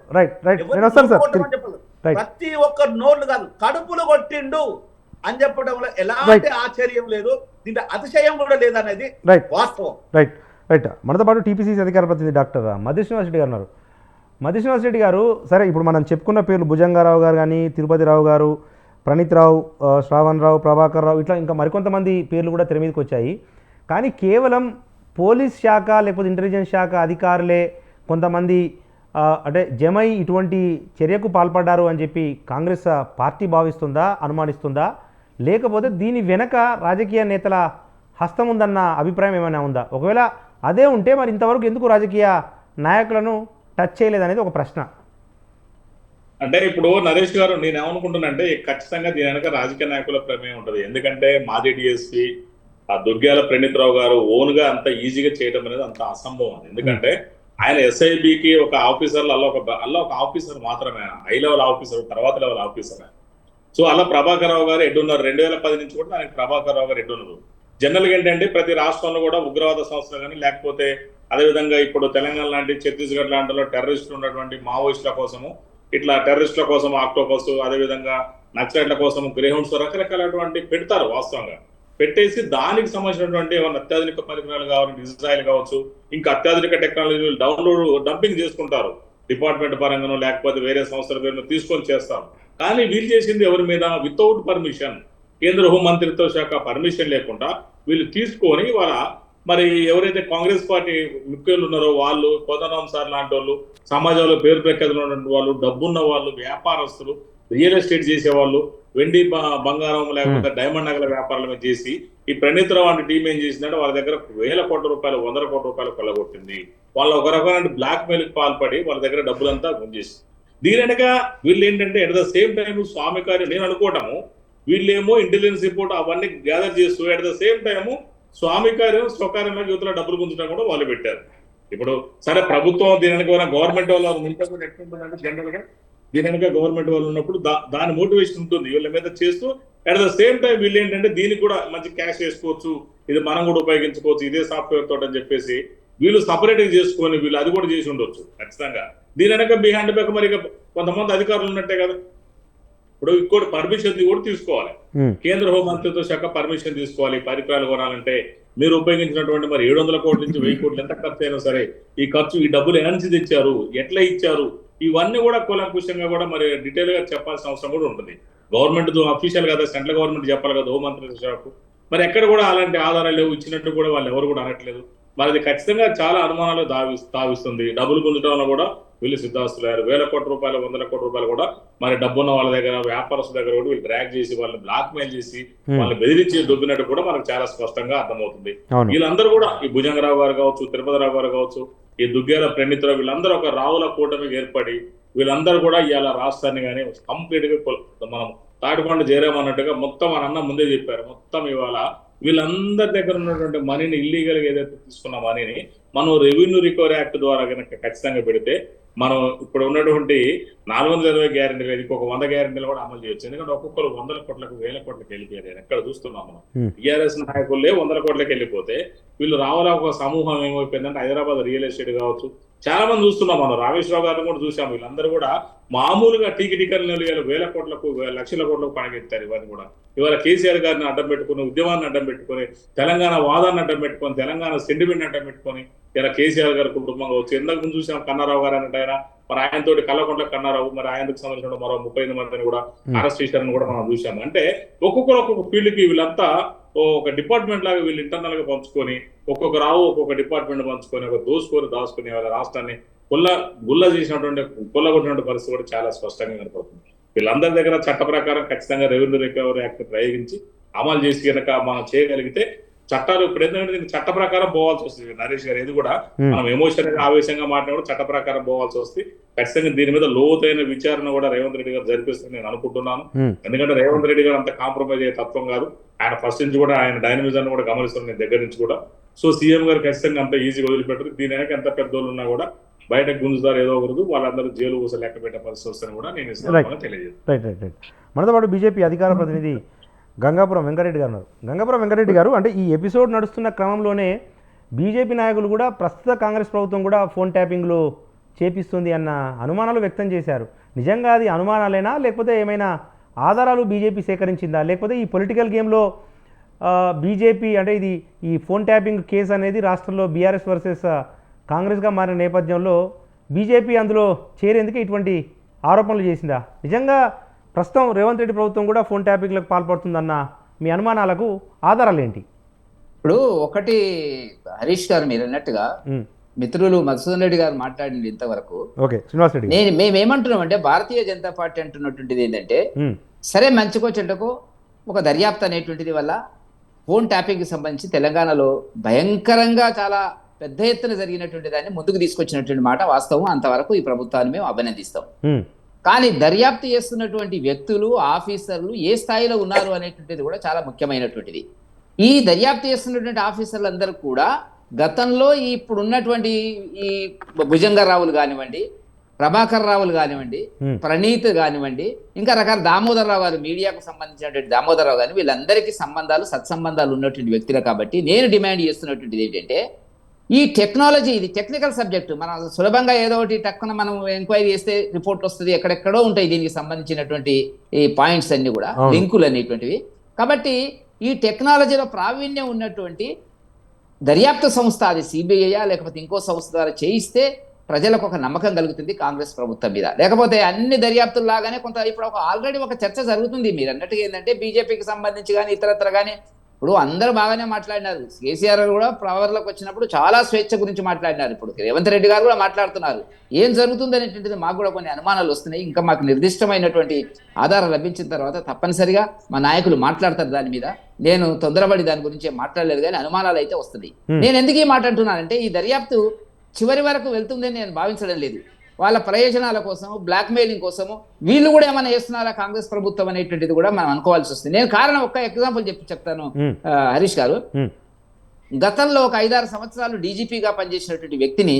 [SPEAKER 2] ప్రతి ఒక్క నోళ్ళు కాదు కడుపులు కొట్టిండు అని చెప్పడంలో ఎలాంటి ఆశ్చర్యం లేదు, దీంట్లో అతిశయం కూడా లేదనేది వాస్తవం.
[SPEAKER 1] మనతో పాటు టీపీసీసీ అధికార ప్రతినిధి డాక్టర్ మధు శ్రీనివాస్ రెడ్డి గారు ఉన్నారు. మధు శ్రీనివాస్ రెడ్డి గారు, సరే ఇప్పుడు మనం చెప్పుకున్న పేర్లు భుజంగారావు గారు కానీ, తిరుపతిరావు గారు, ప్రణీత్ రావు, శ్రావణ్ రావు, ప్రభాకర్ రావు, ఇట్లా ఇంకా మరికొంతమంది పేర్లు కూడా తెర మీదకి వచ్చాయి. కానీ కేవలం పోలీస్ శాఖ లేకపోతే ఇంటెలిజెన్స్ శాఖ అధికారులే కొంతమంది అంటే జమై ఇటువంటి చర్యకు పాల్పడ్డారు అని చెప్పి కాంగ్రెస్ పార్టీ భావిస్తుందా, అనుమానిస్తుందా? లేకపోతే దీని వెనక రాజకీయ నేతల హస్తం ఉందన్న అభిప్రాయం ఏమైనా ఉందా? ఒకవేళ అదే ఉంటే మరి ఇంతవరకు ఎందుకు రాజకీయ నాయకులను టచ్ చేయలేదనేది ఒక ప్రశ్న.
[SPEAKER 3] అంటే ఇప్పుడు నరేష్ గారు, నేనేమనుకుంటున్నానంటే ఖచ్చితంగా దీని వెనక రాజకీయ నాయకుల ప్రమేయం ఉంటుంది. ఎందుకంటే మాజీ డిఎస్పీ దుర్గ్యాల ప్రణీత్ రావు గారు ఓన్ గా అంత ఈజీగా చేయడం అనేది అంత అసంభవం. ఎందుకంటే ఆయన ఎస్ఐబికి ఒక ఆఫీసర్, అలా ఒక ఆఫీసర్ మాత్రమే, హై లెవెల్ ఆఫీసర్, తర్వాత లెవెల్ ఆఫీసర్. సో అలా ప్రభాకర్ రావు గారు ఎడ్డున్నారు. 2010 నుంచి కూడా ఆయనకి ప్రభాకర్ రావు గారు ఎడ్డున్నారు. జనరల్గా ఏంటంటే ప్రతి రాష్ట్రంలో కూడా ఉగ్రవాద సంస్థలు కానీ, లేకపోతే అదేవిధంగా ఇప్పుడు తెలంగాణ లాంటి, ఛత్తీస్గఢ్ లాంటిలో టెర్రరిస్టులు ఉన్నటువంటి మావోయిస్టుల కోసము, ఇట్లా టెర్రరిస్టుల కోసం ఆక్టోపస్, అదేవిధంగా నక్సలైట్ల కోసం గ్రేహౌండ్స్, రకరకాలటువంటి పెడతారు. వాస్తవంగా పెట్టేసి దానికి సంబంధించినటువంటి ఏమైనా అత్యాధునిక పరికరాలు కావాలి, ఇజ్రాయెల్ కావచ్చు, ఇంకా అత్యాధునిక టెక్నాలజీలు డంపింగ్ చేసుకుంటారు డిపార్ట్మెంట్ పరంగానో, లేకపోతే వేరే సంస్థల పేరును తీసుకొని చేస్తారు. కానీ వీళ్ళు చేసింది ఎవరి మీద? వితౌట్ పర్మిషన్, కేంద్ర హోంమంత్రిత్వ శాఖ పర్మిషన్ లేకుండా వీళ్ళు తీసుకొని మరి ఎవరైతే కాంగ్రెస్ పార్టీ ముఖ్యులు ఉన్నారో వాళ్ళు, కోదండరాం సార్ లాంటి వాళ్ళు, సమాజంలో పేరు ప్రఖ్యాతులు ఉన్నటువంటి వాళ్ళు, డబ్బున్న వాళ్ళు, వ్యాపారస్తులు, రియల్ ఎస్టేట్ చేసేవాళ్ళు, వెండి బంగారం లేకపోతే డైమండ్ నగల వ్యాపారాలు చేసి ఈ ప్రణీత్ రావు అంటే టీం ఏం చేసిందంటే వాళ్ళ దగ్గర 1,000 కోట్ల రూపాయలు, 100 కోట్ల రూపాయలు కొల్లగొట్టింది. వాళ్ళ ఒక రకమైన బ్లాక్ మెయిల్ పాల్పడి వాళ్ళ దగ్గర డబ్బులంతా గుంజేసింది. దీని వెనక వీళ్ళు ఏంటంటే ఎట్ ద సేమ్ టైం స్వామి కార్యం నేను అనుకోవటము, వీళ్ళేమో ఇంటెలిజెన్స్ రిపోర్ట్ అవన్నీ గ్యాదర్ చేస్తూ ఎట్ ద సేమ్ టైము స్వామి కార్యం స్వకార్యంలో యువతలో డబ్బులు గుంజడం కూడా వాళ్ళు పెట్టారు. ఇప్పుడు సరే ప్రభుత్వం దీని వెనక గవర్నమెంట్ వాళ్ళు ఎట్లుంటుందంటే జనరల్ గా దీని వెనక గవర్నమెంట్ వాళ్ళు ఉన్నప్పుడు దాని మోటివేషన్ ఉంటుంది వీళ్ళ మీద చేస్తూ. అట్ ద సేమ్ టైం వీళ్ళు ఏంటంటే దీనికి కూడా మంచి క్యాష్ చేసుకోవచ్చు, ఇది మనం కూడా ఉపయోగించుకోవచ్చు ఇదే సాఫ్ట్వేర్ తోటి అని చెప్పేసి వీళ్ళు సపరేట్ గా చేసుకొని వీళ్ళు అది కూడా చేసి ఉండొచ్చు ఖచ్చితంగా. దీని వెనక బిహైండ్ బ్యాక్ మరి కొంతమంది అధికారులు ఉన్నట్టే కదా. ఇప్పుడు ఇంకోటి పర్మిషన్ కూడా తీసుకోవాలి, కేంద్ర హోంమంత్రిత్వ శాఖ పర్మిషన్ తీసుకోవాలి. పరికరాలు కొనాలంటే మీరు ఉపయోగించినటువంటి మరి 700 కోట్ల నుంచి 1000 కోట్లు ఎంత ఖర్చు అయినా సరే ఈ డబ్బులు ఎక్కడి నుంచి తెచ్చారు, ఎట్లా ఇచ్చారు, ఇవన్నీ కూడా కూలంకుషంగా కూడా మరి డీటెయిల్ గా చెప్పాల్సిన అవసరం కూడా ఉంటుంది. గవర్నమెంట్ అఫీషియల్ కదా, సెంట్రల్ గవర్నమెంట్ చెప్పాలి కదా హోంమంత్రిత్వ శాఖకు. మరి ఎక్కడ కూడా అలాంటి ఆధారాలు లేవు, ఇచ్చినట్టు కూడా వాళ్ళు ఎవరు కూడా అనట్లేదు. మరి అది ఖచ్చితంగా చాలా అనుమానాలు తావిస్తుంది. డబ్బులు పొందడంలో కూడా వీళ్ళు సిద్ధాస్తులయ్యారు. 1000 కోట్ల రూపాయలు 100 కోట్ల రూపాయలు కూడా మరి డబ్బున్న వాళ్ళ దగ్గర వ్యాపారస్తుల దగ్గర కూడా వీళ్ళు ట్రాక్ చేసి వాళ్ళని బ్లాక్ మెయిల్ చేసి వాళ్ళని బెదిరించి దొబ్బినట్టు కూడా మనకు చాలా స్పష్టంగా అర్థమవుతుంది. వీళ్ళందరూ కూడా ఈ భుజంగరావు గారు కావచ్చు, తిరుపతిరావు గారు కావచ్చు, ఈ దుగ్గేల ప్రణీతరావు, వీళ్ళందరూ ఒక రావుల కూటమికి ఏర్పడి వీళ్ళందరూ కూడా ఇవాళ రాష్ట్రాన్ని కానీ కంప్లీట్ గా మనం తాటికొండ చేరామన్నట్టుగా మొత్తం మన అన్న ముందే చెప్పారు. మొత్తం ఇవాళ వీళ్ళందరి దగ్గర ఉన్నటువంటి మనీని ఇల్లీగల్ గా ఏదైతే తీసుకున్న మనీని మనం రెవెన్యూ రికవరీ యాక్ట్ ద్వారా కనుక ఖచ్చితంగా పెడితే మనం ఇప్పుడు ఉన్నటువంటి 420 గ్యారెంటీలు ఇంకొక 100 గ్యారెంటీలు కూడా అమలు చేయొచ్చు. ఎందుకంటే ఒక్కొక్కరు 100 కోట్లకు 1000 కోట్లకు వెళ్ళిపోయారు. ఎక్కడ చూస్తున్నాం మనం టీఆర్ఎస్ నాయకులే 100 కోట్లకి వెళ్ళిపోతే వీళ్ళు రావాల ఒక సమూహం ఏమైపోయిందంటే హైదరాబాద్ రియల్ ఎస్టేట్ కావచ్చు చాలా మంది చూస్తున్నాం. మనం రామేశ్వరరావు గారిని కూడా చూసాము. వీళ్ళందరూ కూడా మామూలుగా టీకిటికల్ని 1000 కోట్లకు 1,00,000 కోట్లకు పడగెత్తారు. ఇవన్నీ కూడా ఇవాళ కేసీఆర్ గారిని అడ్డం పెట్టుకుని, ఉద్యమాన్ని అడ్డం పెట్టుకుని, తెలంగాణ వాదాన్ని అడ్డం పెట్టుకొని, తెలంగాణ సెంటిమెంట్ అడ్డం పెట్టుకొని ఇలా కేసీఆర్ గారి కుటుంబం కావచ్చు. ఎందుకు ముందు చూసాం కన్నారావు గారు అంటే ఆయన మరి ఆయనతోటి కల్లకొండ కన్నారావు మరి ఆయనకు సంబంధించిన మరో 35 మందిని కూడా అరెస్ట్ చేశారని కూడా మనం చూసాము. అంటే ఒక్కొక్క ఫీల్డ్ కి వీళ్ళంతా ఒక డిపార్ట్మెంట్ లాగా వీళ్ళు ఇంటర్నల్ గా పంచుకొని ఒక్కొక్క రావు ఒక్కొక్క డిపార్ట్మెంట్ పంచుకొని ఒక దాచుకుని వాళ్ళ రాష్ట్రాన్ని గుల్ల చేసినటువంటి కొల్లగొట్టినటువంటి పరిస్థితి కూడా చాలా స్పష్టంగా కనపడుతుంది. వీళ్ళందరి దగ్గర చట్ట ప్రకారం ఖచ్చితంగా రెవెన్యూ రికవరీ యాక్ట్ ప్రయోగించి అమలు చేసి కనుక మనం చేయగలిగితే చట్టాలు ఇప్పుడు ఏంటంటే చట్ట ప్రకారం పోవాల్సి వస్తుంది. నరేష్ గారు ఇది కూడా మనం ఎమోషనల్ గా ఆవేశంగా మాట్లాడినప్పుడు చట్ట ప్రకారం పోవాల్సి వస్తుంది. ఖచ్చితంగా దీని మీద లోతైన విచారణ కూడా రేవంత్ రెడ్డి గారు జరిపిస్తుంది నేను అనుకుంటున్నాను. ఎందుకంటే రేవంత్ రెడ్డి గారు అంత కాంప్రమైజ్ అయ్యే తత్వం కాదు. ఆయన ఫస్ట్ నుంచి కూడా ఆయన డైనమిజం కూడా గమనిస్తున్నారు నేను దగ్గర నుంచి కూడా. సో సీఎం గారు ఖచ్చితంగా అంత ఈజీగా వదిలిపెట్టరు. దీని వెనక ఎంత పెద్దోళ్ళు ఉన్నా కూడా బయటకు గుంజుతారు ఏదో ఒకరు, వాళ్ళందరూ జైలు ఊస లెక్క పెట్టే పరిస్థితి వస్తుందని కూడా నేను తెలియజేస్తాను.
[SPEAKER 1] మనతో పాటు బీజేపీ అధికార ప్రతినిధి గంగాపురం వెంకరెడ్డి గారు ఉన్నారు. గంగాపురం వెంకరెడ్డి గారు, అంటే ఈ ఎపిసోడ్ నడుస్తున్న క్రమంలోనే బీజేపీ నాయకులు కూడా ప్రస్తుత కాంగ్రెస్ ప్రభుత్వం కూడా ఫోన్ ట్యాపింగ్లో చేపిస్తుంది అన్న అనుమానాలు వ్యక్తం చేశారు. నిజంగా అది అనుమానాలేనా, లేకపోతే ఏమైనా ఆధారాలు బీజేపీ సేకరించిందా, లేకపోతే ఈ పొలిటికల్ గేమ్లో బీజేపీ అంటే ఈ ఫోన్ ట్యాపింగ్ కేసు అనేది రాష్ట్రంలో బీఆర్ఎస్ వర్సెస్ కాంగ్రెస్గా మారిన నేపథ్యంలో బీజేపీ అందులో చేరేందుకు ఇటువంటి ఆరోపణలు చేసిందా? నిజంగా ప్రస్తుతం రేవంత్ రెడ్డి ప్రభుత్వం కూడా ఫోన్ ట్యాపింగ్లకు పాల్పడుతుందన్న మీ అనుమానాలకు ఆధారాలు ఏంటి?
[SPEAKER 4] ఇప్పుడు ఒకటి హరీష్ గారు మీరు అన్నట్టుగా మిత్రులు మధుసూదన్ రెడ్డి గారు మాట్లాడింది ఇంతవరకు.
[SPEAKER 1] ఓకే, శ్రీనివాస్ రెడ్డి
[SPEAKER 4] మేమేమంటున్నాం అంటే భారతీయ జనతా పార్టీ అంటున్నటువంటిది ఏంటంటే సరే మంచికో చెడ్డకో ఒక దర్యాప్తు అనేటువంటిది వల్ల ఫోన్ ట్యాపింగ్ కి సంబంధించి తెలంగాణలో భయంకరంగా చాలా పెద్ద ఎత్తున జరిగినటువంటి దాన్ని ముందుకు తీసుకొచ్చినటువంటి మాట వాస్తవం. అంతవరకు ఈ ప్రభుత్వాన్ని మేము అభినందిస్తాం. కానీ దర్యాప్తు చేస్తున్నటువంటి వ్యక్తులు ఆఫీసర్లు ఏ స్థాయిలో ఉన్నారు అనేటువంటిది కూడా చాలా ముఖ్యమైనటువంటిది. ఈ దర్యాప్తు చేస్తున్నటువంటి ఆఫీసర్లందరూ కూడా గతంలో ఇప్పుడు ఉన్నటువంటి ఈ భుజంగరావులు కానివ్వండి, ప్రభాకర్ రావులు కానివ్వండి, ప్రణీత్ కానివ్వండి, ఇంకా రకాల దామోదరరావు గారు మీడియాకు సంబంధించినటువంటి దామోదరరావు కానీ వీళ్ళందరికీ సత్సంబంధాలు ఉన్నటువంటి వ్యక్తులు. కాబట్టి నేను డిమాండ్ చేస్తున్నటువంటిది ఏంటంటే ఈ టెక్నాలజీ ఇది టెక్నికల్ సబ్జెక్టు. మనం సులభంగా ఏదో ఒకటి టక్కున మనం ఎంక్వైరీ చేస్తే రిపోర్ట్ వస్తుంది. ఎక్కడెక్కడో ఉంటాయి దీనికి సంబంధించినటువంటి ఈ పాయింట్స్ అన్ని కూడా లింకులు అనేటువంటివి. కాబట్టి ఈ టెక్నాలజీలో ప్రావీణ్యం ఉన్నటువంటి దర్యాప్తు సంస్థ, అది సిబిఐయా లేకపోతే ఇంకో సంస్థ ద్వారా చేయిస్తే ప్రజలకు ఒక నమ్మకం కలుగుతుంది కాంగ్రెస్ ప్రభుత్వం మీద. లేకపోతే అన్ని దర్యాప్తుల్లాగానే కొంత ఇప్పుడు ఆల్రెడీ ఒక చర్చ జరుగుతుంది. మీరు అన్నట్టుగా ఏంటంటే బీజేపీకి సంబంధించి కానీ ఇతరత్ర కానీ ఇప్పుడు అందరూ బాగానే మాట్లాడినారు. కేసీఆర్ కూడా పవర్లోకి వచ్చినప్పుడు చాలా స్వేచ్ఛ గురించి మాట్లాడినారు. ఇప్పుడు రేవంత్ రెడ్డి గారు కూడా మాట్లాడుతున్నారు. ఏం జరుగుతుంది అనేటువంటిది మాకు కూడా కొన్ని అనుమానాలు వస్తున్నాయి. ఇంకా మాకు నిర్దిష్టమైనటువంటి ఆధారం లభించిన తర్వాత తప్పనిసరిగా మా నాయకులు మాట్లాడతారు దాని మీద. నేను తొందరపడి దాని గురించి మాట్లాడలేదు, కానీ అనుమానాలు అయితే వస్తుంది. నేను ఎందుకు ఈ మాట అంటున్నానంటే ఈ దర్యాప్తు చివరి వరకు వెళ్తుందని నేను భావించడం లేదు. వాళ్ళ ప్రయోజనాల కోసం, బ్లాక్ మెయిలింగ్ కోసము వీళ్ళు కూడా ఏమైనా చేస్తున్నారా కాంగ్రెస్ ప్రభుత్వం అనేటువంటిది కూడా మనం అనుకోవాల్సి వస్తుంది. నేను కారణం ఒక్క ఎగ్జాంపుల్ చెప్తాను హరీష్ గారు. గతంలో ఒక 5-6 సంవత్సరాలు డీజీపీగా పనిచేసినటువంటి వ్యక్తిని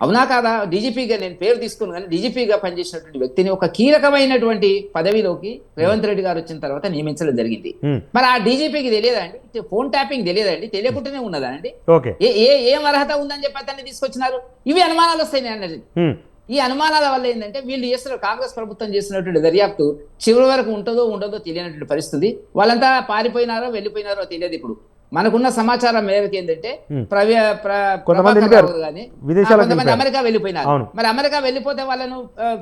[SPEAKER 4] అవునా కాదా? డీజీపీగా నేను పేరు తీసుకున్నాను, కానీ డీజీపీగా పనిచేసినటువంటి వ్యక్తిని ఒక కీలకమైనటువంటి పదవిలోకి రేవంత్ రెడ్డి గారు వచ్చిన తర్వాత నియమించడం జరిగింది. మరి ఆ డీజీపీకి తెలియదా అండి? ఫోన్ ట్యాపింగ్ తెలియదా అండి? తెలియకుండానే ఉన్నదా అండి?
[SPEAKER 1] ఓకే,
[SPEAKER 4] ఏం అర్హత ఉందని చెప్పి అతన్ని తీసుకొచ్చినారు? ఇవి అనుమానాలు వస్తాయి నేను అన్నది. ఈ అనుమానాల వల్ల ఏంటంటే వీళ్ళు చేస్తున్న కాంగ్రెస్ ప్రభుత్వం చేస్తున్నటువంటి దర్యాప్తు చివరి వరకు ఉంటుందో ఉండదో తెలియనటువంటి పరిస్థితి. వాళ్ళంతా పారిపోయినారో వెళ్ళిపోయినారో తెలియదు. ఇప్పుడు మనకున్న సమాచారం మేరకు ఏంటంటే కొంతమంది అమెరికా వెళ్ళిపోయినారు. మరి అమెరికా వెళ్ళిపోతే వాళ్ళను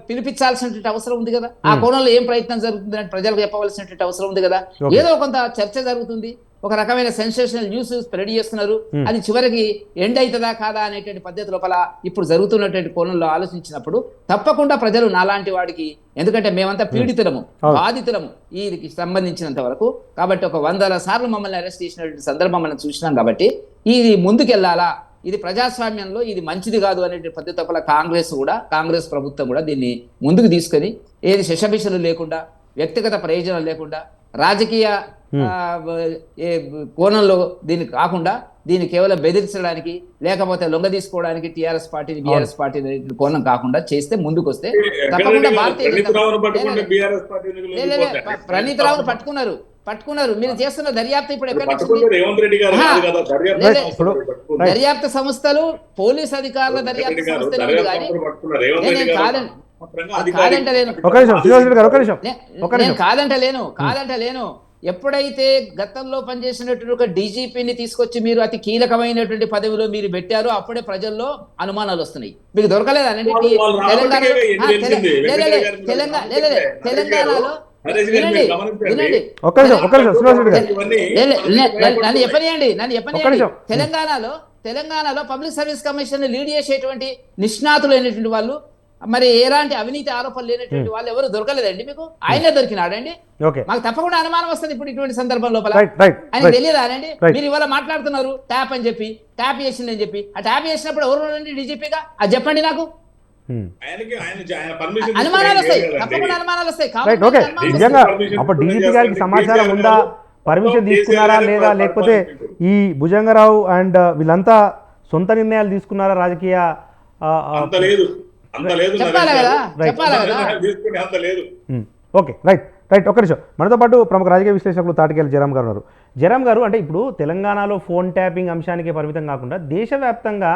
[SPEAKER 4] పిలిపించాల్సినటువంటి అవసరం ఉంది కదా. ఆ కోణంలో ఏం ప్రయత్నం జరుగుతుందని ప్రజలకు చెప్పవలసినటువంటి అవసరం ఉంది కదా. ఏదో కొంత చర్చ జరుగుతుంది, ఒక రకమైన సెన్సేషనల్ న్యూస్ స్ప్రెడ్ చేస్తున్నారు. అది చివరికి ఎండ్ అవుతుందా కాదా అనేటువంటి పద్ధతి లోపల ఇప్పుడు జరుగుతున్నటువంటి కోణంలో ఆలోచించినప్పుడు తప్పకుండా ప్రజలు నాలాంటి వాడికి, ఎందుకంటే మేమంతా పీడితులము, బాధితులము వీరికి సంబంధించినంత వరకు, కాబట్టి ఒక 100 సార్లు మమ్మల్ని అరెస్ట్ చేసినటువంటి సందర్భం మనం చూసినాం. కాబట్టి ఇది ముందుకెళ్లాలా, ఇది ప్రజాస్వామ్యంలో ఇది మంచిది కాదు అనేటువంటి పద్ధతి లోపల కాంగ్రెస్ ప్రభుత్వం కూడా దీన్ని ముందుకు తీసుకొని ఏది శశభిషలు లేకుండా, వ్యక్తిగత ప్రయోజనాలు లేకుండా, రాజకీయ కోణంలో దీన్ని కాకుండా, దీన్ని కేవలం బెదిరించడానికి లేకపోతే లొంగ తీసుకోవడానికి టీఆర్ఎస్ పార్టీని బీఆర్ఎస్ పార్టీ కోణం కాకుండా చేస్తే ముందుకు వస్తే తప్పకుండా ప్రణీత్ రావును పట్టుకున్నారు. మీరు చేస్తున్న దర్యాప్తు ఇప్పుడు ఎక్కడి నుంచి? దర్యాప్తు సంస్థలు, పోలీస్ అధికారుల దర్యాప్తు సంస్థలు కానీ కాదంటలేను. ఎప్పుడైతే గతంలో పనిచేసినటువంటి ఒక డీజీపీని తీసుకొచ్చి మీరు అతి కీలకమైనటువంటి పదవిలో మీరు పెట్టారో అప్పుడే ప్రజల్లో అనుమానాలు వస్తున్నాయి. మీకు దొరకలేదానండి తెలంగాణలో? వినండి, నన్ను చెప్పనియండి. తెలంగాణలో పబ్లిక్ సర్వీస్ కమిషన్ లీడ్ చేసేటువంటి నిష్ణాతులు అయినటువంటి వాళ్ళు, మరి ఎలాంటి అవినీతి ఆరోపణలు లేనటువంటి వాళ్ళు ఎవరు దొరకలేదండి మీకు? ఆయనే దొరికినాడండి. మాకు తప్పకుండా అనుమానం వస్తుంది ఇప్పుడు ఇటువంటి సందర్భం లోపల. ఆయన తెలియదా అండి? మీరు ఇవాళ మాట్లాడుతున్నారు ట్యాప్ అని చెప్పి, ట్యాప్ చేసిందని చెప్పి. ఆ ట్యాప్ చేసినప్పుడు ఎవరు డీజీపీగా అది చెప్పండి నాకు. అనుమానాలు వస్తాయి, తప్పకుండా అనుమానాలు వస్తాయి.
[SPEAKER 1] అప్పుడు డీజీపీ గారికి సమాచారం ఉందా, పర్మిషన్ తీసుకున్నారా లేదా, లేకపోతే ఈ భుజంగరావు అండ్ వీళ్ళంతా సొంత నిర్ణయాలు తీసుకున్నారా రాజకీయ? Okay, right. ఒక్క నిమిషం. మనతో పాటు ప్రముఖ రాజకీయ విశ్లేషకులు తాటికేల జయరాం గారు ఉన్నారు. జయరాం గారు, అంటే ఇప్పుడు తెలంగాణలో ఫోన్ ట్యాపింగ్ అంశానికే పరిమితం కాకుండా దేశవ్యాప్తంగా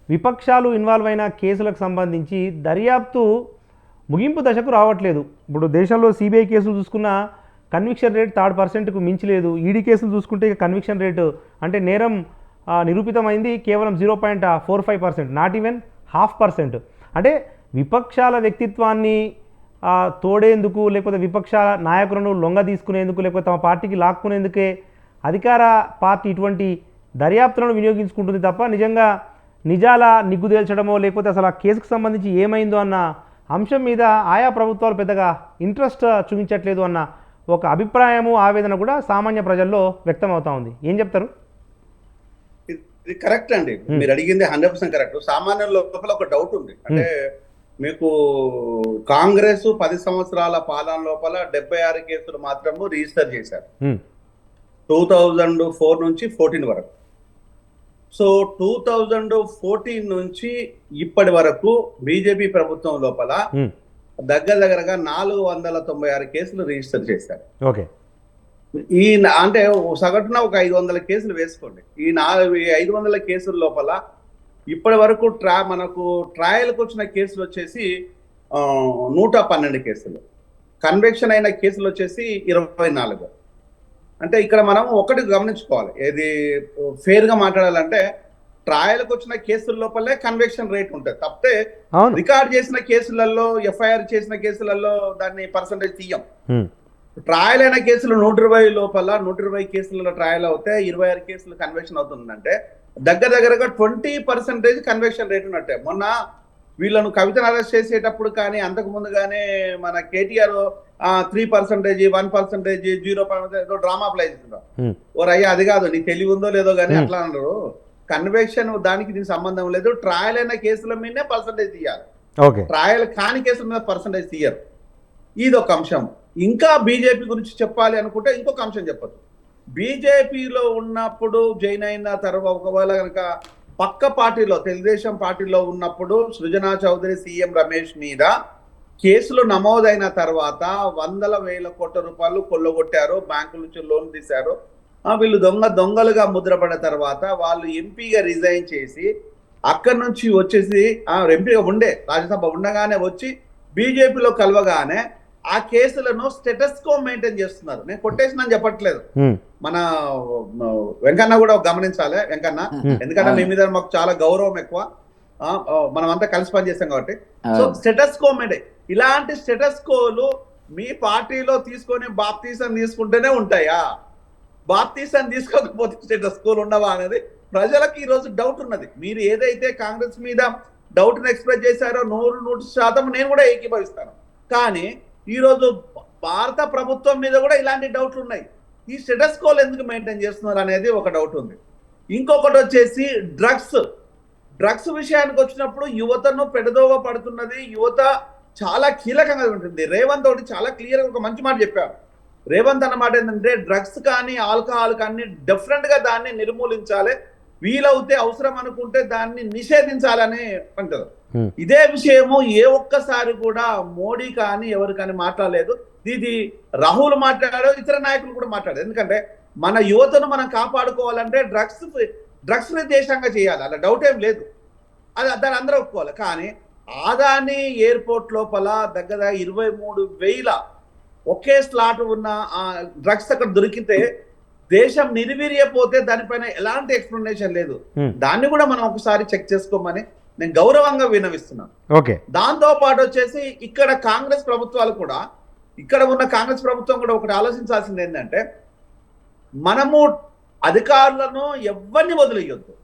[SPEAKER 1] విపక్షాలు ఇన్వాల్వ్ అయిన కేసులకు సంబంధించి దర్యాప్తు ముగింపు దశకు రావట్లేదు. ఇప్పుడు దేశంలో సిబిఐ కేసులు చూసుకున్న కన్విక్షన్ రేట్ 3% మించి లేదు. ఈడీ కేసులు చూసుకుంటే ఇక కన్విక్షన్ రేటు, అంటే నేరం నిరూపితమైంది కేవలం 0.45%, నాట్ ఈవెన్ 0.5%. అంటే విపక్షాల వ్యక్తిత్వాన్ని తోడేందుకు, లేకపోతే విపక్షాల నాయకులను లొంగ తీసుకునేందుకు, లేకపోతే తమ పార్టీకి లాక్కునేందుకే అధికార పార్టీ ఇటువంటి దర్యాప్తులను వినియోగించుకుంటుంది తప్ప నిజంగా నిజాల నిగ్గు తేల్చడమో, లేకపోతే అసలు ఆ కేసుకు సంబంధించి ఏమైందో అన్న అంశం మీద ఆయా ప్రభుత్వాలు పెద్దగా ఇంట్రెస్ట్ చూపించట్లేదు అన్న ఒక అభిప్రాయము, ఆవేదన కూడా సామాన్య ప్రజల్లో వ్యక్తం అవుతా ఉంది. ఏం చెప్తారు?
[SPEAKER 2] ఇది కరెక్ట్ అండి, మీరు అడిగింది 100% కరెక్ట్. సామాన్య లోపల ఒక డౌట్ ఉంది. అంటే మీకు కాంగ్రెస్ 10 సంవత్సరాల పాలన లోపల 76 కేసులు మాత్రము రిజిస్టర్ చేశారు 2004 నుంచి 14 వరకు. సో 2014 నుంచి ఇప్పటి వరకు బీజేపీ ప్రభుత్వం లోపల దగ్గరగా 496 కేసులు రిజిస్టర్ చేశారు.
[SPEAKER 1] ఓకే,
[SPEAKER 2] ఈ అంటే సగటున ఒక 500 కేసులు వేసుకోండి. ఈ 500 కేసుల లోపల ఇప్పటి వరకు మనకు ట్రయల్కి వచ్చిన కేసులు వచ్చేసి 112 కేసులు, కన్విక్షన్ అయిన కేసులు వచ్చేసి 24. అంటే ఇక్కడ మనం ఒకటి గమనించుకోవాలి, ఏది ఫేర్ గా మాట్లాడాలంటే ట్రయల్కి వచ్చిన కేసుల లోపలే కన్విక్షన్ రేట్ ఉంటుంది తప్పితే రికార్డ్ చేసిన కేసులలో, ఎఫ్ఐఆర్ చేసిన కేసులలో దాన్ని పర్సంటేజ్ తీయం. ట్రయల్ అయిన కేసులు 120 లోపల 120 కేసులలో ట్రయల్ అవుతే 26 కేసులు కన్విక్షన్ అవుతుందంటే దగ్గరగా 20% కన్విక్షన్ రేట్ ఉన్నట్టే. మొన్న వీళ్ళను కవితను అరెస్ట్ చేసేటప్పుడు కానీ అంతకు ముందు కానీ మన కేటీఆర్ 3%, 1%, 0% డ్రామా ప్లే చేస్తున్నారు. ఓ రయ్య అది కాదు, నీకు తెలివి ఉందో లేదో కానీ అట్లా అన్నారు. కన్విక్షన్ దానికి దీనికి సంబంధం లేదు. ట్రయల్ అయిన కేసుల మీదనే పర్సంటేజ్ తీయాలి, ట్రయల్ కాని కేసుల మీద పర్సంటేజ్ తీయరు. ఇది ఒక అంశం. ఇంకా బీజేపీ గురించి చెప్పాలి అనుకుంటే ఇంకొక అంశం చెప్పచ్చు. బీజేపీలో ఉన్నప్పుడు జాయిన్ అయిన తర్వాత ఒకవేళ కనుక పక్క పార్టీలో తెలుగుదేశం పార్టీలో ఉన్నప్పుడు సృజనా చౌదరి, సీఎం రమేష్ మీద కేసులు నమోదైన తర్వాత 100,000 కోట్ల రూపాయలు కొల్లగొట్టారు, బ్యాంకుల నుంచి లోన్ తీశారు. వీళ్ళు దొంగలుగా ముద్రపడిన తర్వాత వాళ్ళు ఎంపీగా రిజైన్ చేసి అక్కడి నుంచి వచ్చేసి ఎంపీగా ఉండే రాజ్యసభ ఉండగానే వచ్చి బీజేపీలో కలవగానే ఆ కేసులను స్టేటస్ కో మెయింటైన్ చేస్తున్నారు. నేను కొట్టేసిన చెప్పట్లేదు, మన వెంకన్న కూడా గమనించాలి. వెంకన్న ఎందుకంటే మీ మీద మాకు చాలా గౌరవం ఎక్కువ, మనం అంతా కలిసి పనిచేస్తాం కాబట్టి. సో స్టేటస్ కో మెయింటైన్, ఇలాంటి స్టేటస్ కోలు మీ పార్టీలో తీసుకొని బాప్తీసం తీసుకుంటేనే ఉంటాయా? బాప్తీసం తీసుకోకపోతే స్టేటస్ కోలు ఉండవా అనేది ప్రజలకు ఈ రోజు డౌట్ ఉన్నది. మీరు ఏదైతే కాంగ్రెస్ మీద డౌట్ ఎక్స్ప్రెస్ చేశారో 100% నేను కూడా ఏకీభవిస్తాను. కానీ ఈరోజు భారత ప్రభుత్వం మీద కూడా ఇలాంటి డౌట్లు ఉన్నాయి. ఈ స్టేటస్ కోలు ఎందుకు మెయింటైన్ చేస్తున్నారు అనేది ఒక డౌట్ ఉంది. ఇంకొకటి వచ్చేసి డ్రగ్స్ విషయానికి వచ్చినప్పుడు యువతను పెడదోవ పడుతున్నది. యువత చాలా కీలకంగా ఉంటుంది. రేవంత్ ఒకటి చాలా క్లియర్గా ఒక మంచి మాట చెప్పారు. రేవంత్ అన్నమాట ఏంటంటే డ్రగ్స్ కానీ ఆల్కహాల్ కానీ డెఫినెట్గా దాన్ని నిర్మూలించాలి, వీలవుతే అవసరం అనుకుంటే దాన్ని నిషేధించాలని అంటారు. ఇదే విషయము ఏ ఒక్కసారి కూడా మోడీ కానీ ఎవరు కానీ మాట్లాడలేదు. ఇది రాహుల్ మాట్లాడారు, ఇతర నాయకులు కూడా మాట్లాడారు. ఎందుకంటే మన యువతను మనం కాపాడుకోవాలంటే డ్రగ్స్ ఫ్రీ దేశంగా చేయాలి, అలా డౌట్ ఏం లేదు, దాన్ని అందరూ ఒప్పుకోవాలి. కానీ ఆదాని ఎయిర్పోర్ట్ లోపల దగ్గర 23,000 ఒకే స్లాట్ ఉన్న డ్రగ్స్ అక్కడ దొరికితే దేశం నిర్వీర్యపోతే దానిపైన ఎలాంటి ఎక్స్ప్లెనేషన్ లేదు. దాన్ని కూడా మనం ఒకసారి చెక్ చేసుకోమని నేను గౌరవంగా విన్నవిస్తున్నాను.
[SPEAKER 1] ఓకే,
[SPEAKER 2] దాంతో పాటు వచ్చేసి ఇక్కడ కాంగ్రెస్ ప్రభుత్వాలు కూడా, ఇక్కడ ఉన్న కాంగ్రెస్ ప్రభుత్వం కూడా ఒకటి ఆలోచించాల్సింది ఏంటంటే, మనము అధికారులను ఎవరిని వదిలేయొద్దు.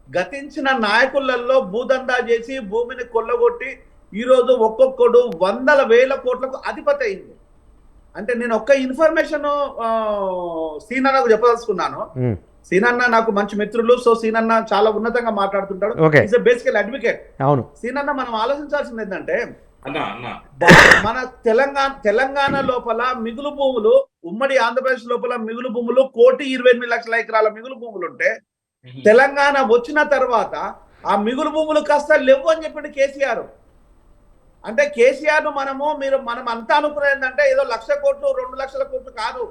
[SPEAKER 2] గతించిన నాయకులలో భూదందా చేసి భూమిని కొల్లగొట్టి ఈరోజు ఒక్కొక్కడు 100,000 కోట్లకు అధిపతి అయింది. అంటే నేను ఒక్క ఇన్ఫర్మేషన్ సీనన్నకు చెప్పదలుచుకున్నాను. సీనన్న నాకు మంచి మిత్రులు. సో సీనన్న చాలా ఉన్నతంగా మాట్లాడుతుంటాడు. ఈజ్ బేసికల్ అడ్వకేట్. అవును, సీనన్న మనం ఆలోచించాల్సింది ఏంటంటే, మన తెలంగాణ లోపల మిగులు భూములు, ఉమ్మడి ఆంధ్రప్రదేశ్ లోపల మిగులు భూములు 1,28,00,000 ఎకరాల మిగులు భూములు ఉంటే, తెలంగాణ వచ్చిన తర్వాత ఆ మిగులు భూములు కాస్త లేవు అని చెప్పిండు కేసీఆర్. అంటే కేసీఆర్ ను మనం అంతా అనుకునేది ఏంటంటే ఏదో 1,00,000 కోట్లు 2,00,000 కోట్లు కాదు,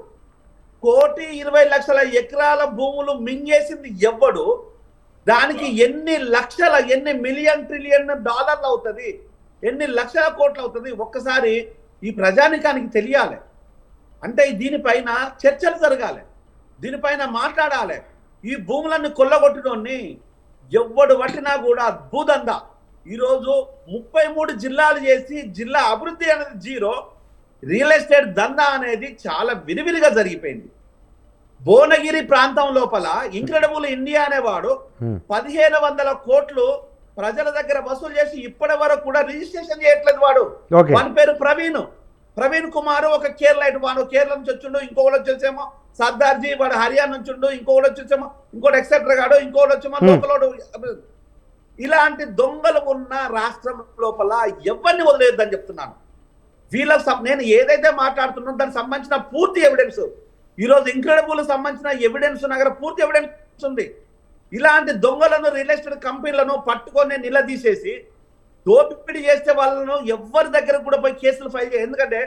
[SPEAKER 2] 1,20,00,000 ఎకరాల భూములు మింగేసింది ఎవ్వడు, దానికి ఎన్ని మిలియన్ ట్రిలియన్ డాలర్లు అవుతుంది, ఎన్ని లక్షల కోట్లు అవుతుంది, ఒక్కసారి ఈ ప్రజానికానికి తెలియాలి. అంటే దీనిపైన చర్చలు జరగాలి, దీనిపైన మాట్లాడాలి. ఈ భూములన్నీ కొల్లగొట్టినోన్ని ఎవ్వడు పట్టినా కూడా భూదందా. ఈరోజు 33 జిల్లాలు చేసి జిల్లా అభివృద్ధి అనేది జీరో, రియల్ ఎస్టేట్ దందా అనేది చాలా విరివిరిగా జరిగిపోయింది. భువనగిరి ప్రాంతం లోపల ఇంక్రెడిబుల్ ఇండియా అనేవాడు 1,500 కోట్లు ప్రజల దగ్గర వసూలు చేసి ఇప్పటి వరకు కూడా రిజిస్ట్రేషన్ చేయట్లేదు. వాడి పేరు ప్రవీణ్ కుమార్, ఒక కేరళ, వాడు కేరళ నుంచి వచ్చిండు, ఇంకొకటి వచ్చేసేమో సర్దార్జీ, వాడు హర్యానా నుంచి ఉండు, ఇంకొకటి వచ్చేసేమో ఇంకోటి ఎక్సెట్రా గాడు, ఇంకొకటి వచ్చేమో లోకలోడు. ఇలాంటి దొంగలు ఉన్న రాష్ట్రం లోపల ఎవరిని వదిలేద్దని చెప్తున్నాను. నేను ఏదైతే మాట్లాడుతున్నానో దానికి సంబంధించిన పూర్తి ఎవిడెన్స్, ఈరోజు ఇంక్రెడిబుల్ సంబంధించిన ఎవిడెన్స్ నగర పూర్తి ఎవిడెన్స్ ఉంది. ఇలాంటి దొంగలను రియల్ ఎస్టేట్ కంపెనీలను పట్టుకొని నిలదీసేసి దోపిడీ చేసే వాళ్ళను ఎవరి దగ్గర కూడా పోయి కేసులు ఫైల్ చేయాలి. ఎందుకంటే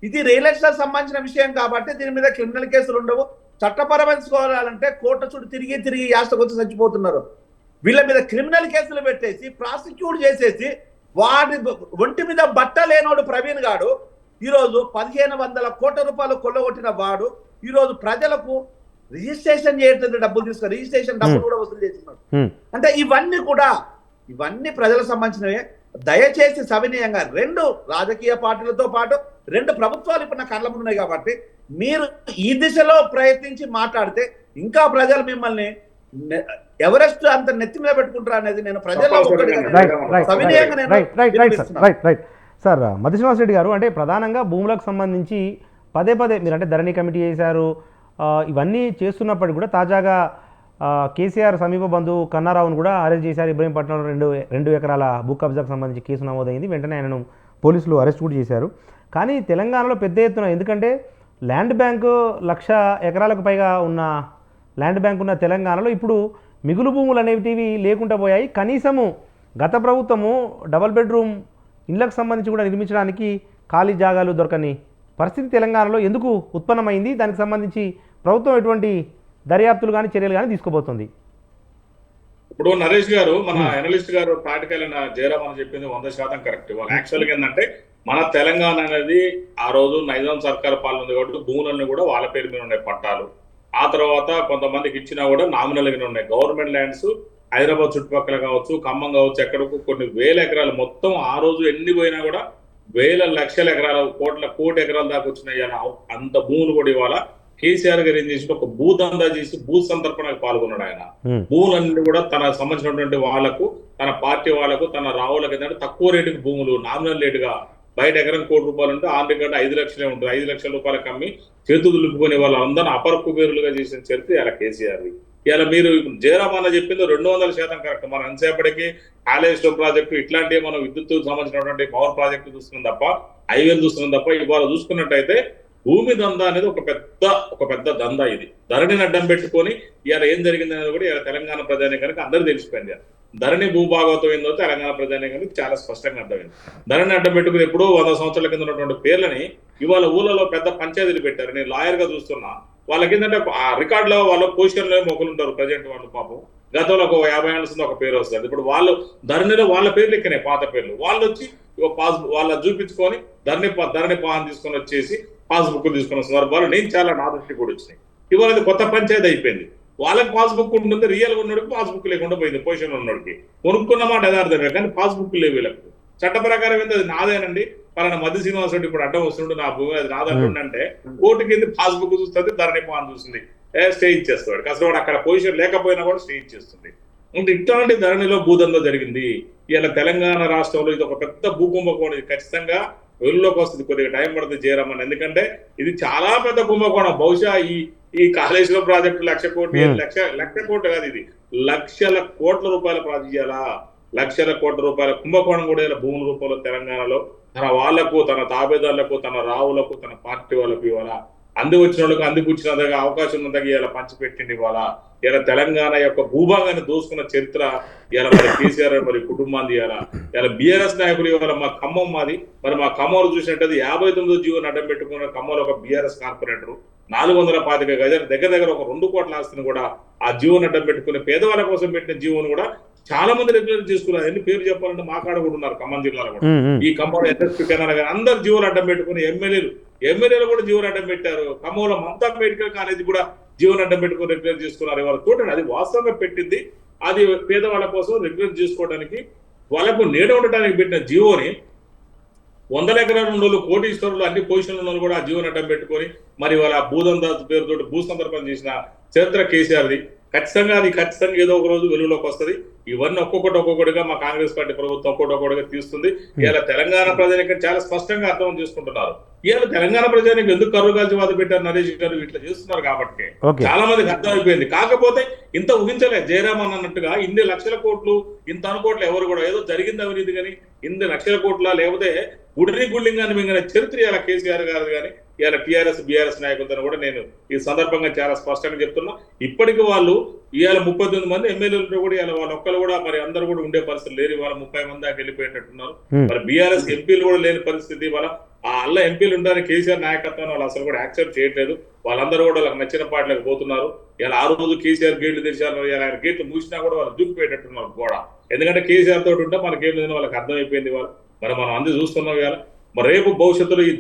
[SPEAKER 2] ఇది రియల్ ఎస్టేట్ సంబంధించిన విషయం కాబట్టి దీని మీద క్రిమినల్ కేసులు ఉండవు. చట్టపరమైనసుకోవాలంటే కోర్టు చుట్టూ తిరిగి యాస్టకొచ్చి చచ్చిపోతున్నారు. వీళ్ళ మీద క్రిమినల్ కేసులు పెట్టేసి ప్రాసిక్యూట్ చేసేసి వాడి ఒంటి మీద బట్ట లేనోడు ప్రవీణ్ గాడు ఈరోజు 1,500 కోట్ల రూపాయలు కొల్లగొట్టిన వాడు ఈరోజు ప్రజలకు రిజిస్ట్రేషన్ చేయట్లేదు, డబ్బులు తీసుకొని రిజిస్ట్రేషన్ డబ్బులు కూడా వసూలు చేస్తున్నారు. అంటే ఇవన్నీ ప్రజలకు సంబంధించినవే. దయచేసి సవినయంగా 2 రాజకీయ పార్టీలతో పాటు 2 ప్రభుత్వాలు ఇప్పుడు నా కళ్ళ ముందు ఉన్నాయి కాబట్టి మీరు ఈ దిశలో ప్రయత్నించి మాట్లాడితే ఇంకా ప్రజలు మిమ్మల్ని ఎవరెస్ట్ అంత నెత్తి మీద పెట్టుకుంటారు అనేది నేను ప్రజల్లో
[SPEAKER 1] సార్. మధు శ్రీనివాస్ రెడ్డి గారు, అంటే ప్రధానంగా భూములకు సంబంధించి పదే మీరు అంటే ధరణి కమిటీ చేశారు, ఇవన్నీ చేస్తున్నప్పటికీ కూడా తాజాగా కేసీఆర్ సమీప బంధువు కన్నారావును కూడా అరెస్ట్ చేశారు. ఇబ్రహీంపట్నంలో 2 ఎకరాల భూ కబ్జాకు సంబంధించి కేసు నమోదైంది. వెంటనే ఆయనను పోలీసులు అరెస్ట్ కూడా చేశారు. కానీ తెలంగాణలో పెద్ద ఎత్తున, ఎందుకంటే ల్యాండ్ బ్యాంకు 1,00,000 ఎకరాలకు పైగా ఉన్న ల్యాండ్ బ్యాంక్ ఉన్న తెలంగాణలో ఇప్పుడు మిగులు భూములు అనేటివి లేకుండా పోయాయి. కనీసము గత ప్రభుత్వము డబల్ బెడ్రూమ్ ఇళ్లకు సంబంధించి కూడా నిర్మించడానికి ఖాళీ జాగాలు దొరకని పరిస్థితి తెలంగాణలో ఎందుకు ఉత్పన్నమైంది? దానికి సంబంధించి ప్రభుత్వం ఎటువంటి దర్యాప్తులు కానీ చర్యలు కానీ తీసుకోబోతుంది?
[SPEAKER 3] ఇప్పుడు నరేష్ గారు, మన అనలిస్ట్ గారు ప్రాక్టికల్ జయరామ్ అని చెప్పింది 100% కరెక్ట్. వాళ్ళు యాక్చువల్గా ఏంటంటే మన తెలంగాణ అనేది ఆ రోజు నైజాం సర్కార్ పాలన ఉంది కాబట్టి భూములన్నీ కూడా వాళ్ళ పేరు మీద ఉన్నాయి పట్టాలు. ఆ తర్వాత కొంతమందికి ఇచ్చినా కూడా నామినల్గా ఉన్నాయి. గవర్నమెంట్ ల్యాండ్స్ హైదరాబాద్ చుట్టుపక్కల కావచ్చు, ఖమ్మం కావచ్చు, ఎక్కడికి కొన్ని వేల ఎకరాలు మొత్తం ఆ రోజు ఎన్ని పోయినా కూడా వేల లక్షల ఎకరాలు, కోటి ఎకరాల దాకా వచ్చినాయి. అంత భూములు కూడా ఇవాళ కేసీఆర్ గారు ఏం చేసి ఒక భూదందా చేసి భూ సంతర్పణకు పాల్గొన్నాడు. ఆయన భూములన్నీ కూడా తన సంబంధించినటువంటి వాళ్లకు, తన పార్టీ వాళ్లకు, తన రావులకు ఏంటంటే తక్కువ రేటుకి భూములు నామినల్ రేటుగా బయట ఎకరం ₹1,00,00,000 ఉంటే ఆన్ రికార్డు 5 లక్షలే ఉంటుంది. 5 లక్షల రూపాయలకు అమ్మి చేతులు దులుపుకునే వాళ్ళందరూ అపర కుబేరులుగా చేసిన చరిత్ర ఇలా కేసీఆర్ది. ఇలా మీరు జయరామ్ అన్న చెప్పింది 200% కరెక్ట్. మనం ఎంతసేపటికి కాళేశ్వరం ప్రాజెక్టు ఇట్లాంటివి మనం విద్యుత్ సంబంధించినటువంటి పవర్ ప్రాజెక్టు చూస్తున్నాం తప్ప, హైవేలు చూస్తున్నాం తప్ప, ఇవాళ చూసుకున్నట్టయితే భూమి దందా అనేది ఒక పెద్ద దందా. ఇది ధరణిని అడ్డం పెట్టుకొని ఇవాళ ఏం జరిగింది అనేది కూడా ఇలా తెలంగాణ ప్రజానీకానికి అందరూ తెలిసిపోయింది. ధరణి భూభాగవతం ఏందో తెలంగాణ ప్రజానీకానికి చాలా స్పష్టంగా అర్థమైంది. ధరణి అడ్డం పెట్టుకుని ఎప్పుడో 100 సంవత్సరాల కింద ఉన్నటువంటి పేర్లని ఇవాళ ఊళ్ళలో పెద్ద పంచాయతీలు పెట్టారు. నేను లాయర్ గా చూస్తున్నా. వాళ్ళకి ఏంటంటే ఆ రికార్డులో వాళ్ళ పొజిషన్లో మొక్కలు ఉంటారు. ప్రజెంట్ వాళ్ళు పాపం గతంలో ఒక 50 ఏళ్ళ ఒక పేరు వస్తుంది. ఇప్పుడు వాళ్ళు ధరణిలో వాళ్ళ పేర్లు ఎక్కినాయి, పాత పేర్లు. వాళ్ళు వచ్చి వాళ్ళ చూపించుకొని ధరణి పాలన తీసుకొని వచ్చేసి పాస్బుక్ తీసుకున్న సందర్భాలు నేను చాలా నా దృష్టి కూడా వచ్చినాయి. ఇవాళ అది కొత్త పంచాయతీ అయిపోయింది. వాళ్ళకి పాస్బుక్ ఉంటుంది, రియల్ ఉన్నోడికి పాస్బుక్ లేకుండా పోయింది. పొజిషన్ ఉన్నోడికి కొనుక్కున్న మాట యథార్థమే, కానీ పాస్బుక్ లేవు వీళ్ళకు. చట్ట ప్రకారం ఏంటి అది నాదేనండి, పలానా మధ్య శ్రీనివాస రెడ్డి ఇప్పుడు అడ్డం వస్తుండే నా భూమి అది నాదంటుండే కోర్టు కింద పాస్బుక్ చూస్తుంది, ధరణి పాలన చూస్తుంది, స్టే ఇచ్చేస్తాడు. అసలు వాడు అక్కడ పొజిషన్ లేకపోయినా కూడా స్టే ఇచ్చేస్తుంది. అంటే ఇట్లాంటి ధరణిలో భూదంలో జరిగింది. ఇలా తెలంగాణ రాష్ట్రంలో ఇది ఒక పెద్ద భూకుంభకోణం. ఇది ఖచ్చితంగా వెలుగులోకి వస్తుంది. కొద్దిగా టైం పడుతుంది జయరామన్, ఎందుకంటే ఇది చాలా పెద్ద కుంభకోణం. బహుశా ఈ కాళేశ్వరం ప్రాజెక్టు 1,00,000 కోట్లు, 1,00,000 కోట్లు కాదు, ఇది లక్షల కోట్ల రూపాయల ప్రాజెక్ట్. ఇలా లక్షల కోట్ల రూపాయల కుంభకోణం కూడా ఇలా భూముల రూపంలో తెలంగాణలో తన వాళ్లకు, తన తాబేదారులకు, తన రావులకు, తన పార్టీ వాళ్ళకు ఇవాళ వచ్చిన వాళ్ళకు అందిపుచ్చినంతగా అవకాశం ఉన్నంతగా ఇలా పంచిపెట్టింది. ఇవాళ ఇలా తెలంగాణ యొక్క భూభాగాన్ని దోసుకున్న చరిత్ర ఇలా మరి కేసీఆర్ మరి కుటుంబాన్ని ఇలా బీఆర్ఎస్ నాయకులు ఇవాళ మా ఖమ్మం మాది. మరి మా ఖమ్మంలో చూసినట్టు 59 జీవోని అడ్డం పెట్టుకున్న ఖమ్మంలో ఒక బీఆర్ఎస్ కార్పొరేటర్ 425 గజాలు దగ్గర ఒక 2 కోట్ల ఆస్తిని కూడా ఆ జీవోని అడ్డం పెట్టుకుని పేదవాళ్ళ కోసం పెట్టిన జీవోని కూడా చాలా మంది రెగ్యులర్ చేసుకున్నారు. ఎన్ని పేరు చెప్పాలంటే మా కాడ కూడా ఉన్నారు ఖమ్మం జిల్లాలో కూడా. ఈ ఖమ్మం ఎస్ఎస్పీ కన్నా కానీ అందరు జీవోలు అడ్డం పెట్టుకుని ఎమ్మెల్యేలు కూడా జీవోలు అడ్డం పెట్టారు. ఖమ్మంలో మమతా మెడికల్ కాలేజీ కూడా జీవోలు అడ్డం పెట్టుకుని రెగ్యులర్ చేసుకున్నారు. ఇవాళ చూడండి, అది వాస్తవంగా పెట్టింది. అది పేదవాళ్ళ కోసం రెగ్యులర్ చేసుకోవడానికి, వాళ్ళకు నీడ ఉండటానికి పెట్టిన జీవోని 100 ఎకరాల ఉన్న కోటీశ్వరులు అన్ని పొజిషన్లు ఉన్న కూడా ఆ జీవోని అడ్డం పెట్టుకొని మరి వాళ్ళ భూదందా పేరుతో భూ సందర్భం చేసిన చరిత్ర కేసీఆర్ది. ఖచ్చితంగా ఏదో ఒక రోజు వెలుగులోకి వస్తుంది. ఇవన్నీ ఒక్కొక్కటిగా మా కాంగ్రెస్ పార్టీ ప్రభుత్వం ఒక్కొక్కటిగా తీస్తుంది. ఇలా తెలంగాణ ప్రజానికి చాలా స్పష్టంగా అర్థం చేసుకుంటున్నారు. ఇవాళ తెలంగాణ ప్రజానికి ఎందుకు కర్రు కాల్చి వాద పెట్టారు నరేష్ గారు, ఇట్లా చేస్తున్నారు కాబట్టి చాలా మందికి అర్థమైపోయింది. కాకపోతే ఇంత ఊహించలేదు జయరామన్ అన్నట్టుగా ఇన్ని లక్షల కోట్లు ఇంత అనుకోవట్లే ఎవరు కూడా. ఏదో జరిగింది అవినీతి కానీ ఇన్ని లక్షల కోట్ల లేకపోతే గుళ్ళింగాన్ని మింగిన చరిత్ర ఇలా కేసీఆర్ గారు కానీ ఇలా టీఆర్ఎస్ బీఆర్ఎస్ నాయకులతో కూడా నేను ఈ సందర్భంగా చాలా స్పష్టంగా చెప్తున్నా. ఇప్పటికీ వాళ్ళు ఇవాళ 39 మంది ఎమ్మెల్యేలు కూడా ఇలా వాళ్ళ ఒక్కరు కూడా మరి అందరూ కూడా ఉండే పరిస్థితి లేరు. ఇవాళ 30 మంది దాకా వెళ్ళిపోయేటట్టున్నారు. మరి బీఆర్ఎస్ ఎంపీలు కూడా లేని పరిస్థితి. ఇవాళ ఆ అల్ల ఎంపీలు ఉండడానికి కేసీఆర్ నాయకత్వం వాళ్ళు అసలు కూడా యాక్సెప్ట్ చేయట్లేదు. వాళ్ళందరూ కూడా వాళ్ళకి నచ్చిన పార్టీలకు పోతున్నారు. ఇలా ఆ రోజు కేసీఆర్ గేట్లు తెరిచారు, ఇలా ఆయన గేట్లు మూసినా కూడా వాళ్ళు దూకిపోయేటట్టున్నారు కూడా. ఎందుకంటే కేసీఆర్ తోటి ఉంటే మనకేం లేదని వాళ్ళకి అర్థమైపోయింది. వాళ్ళు మరి మనం అందరూ చూస్తున్నాం ఇవాళ. మరి రేపు భవిష్యత్తులో ఈ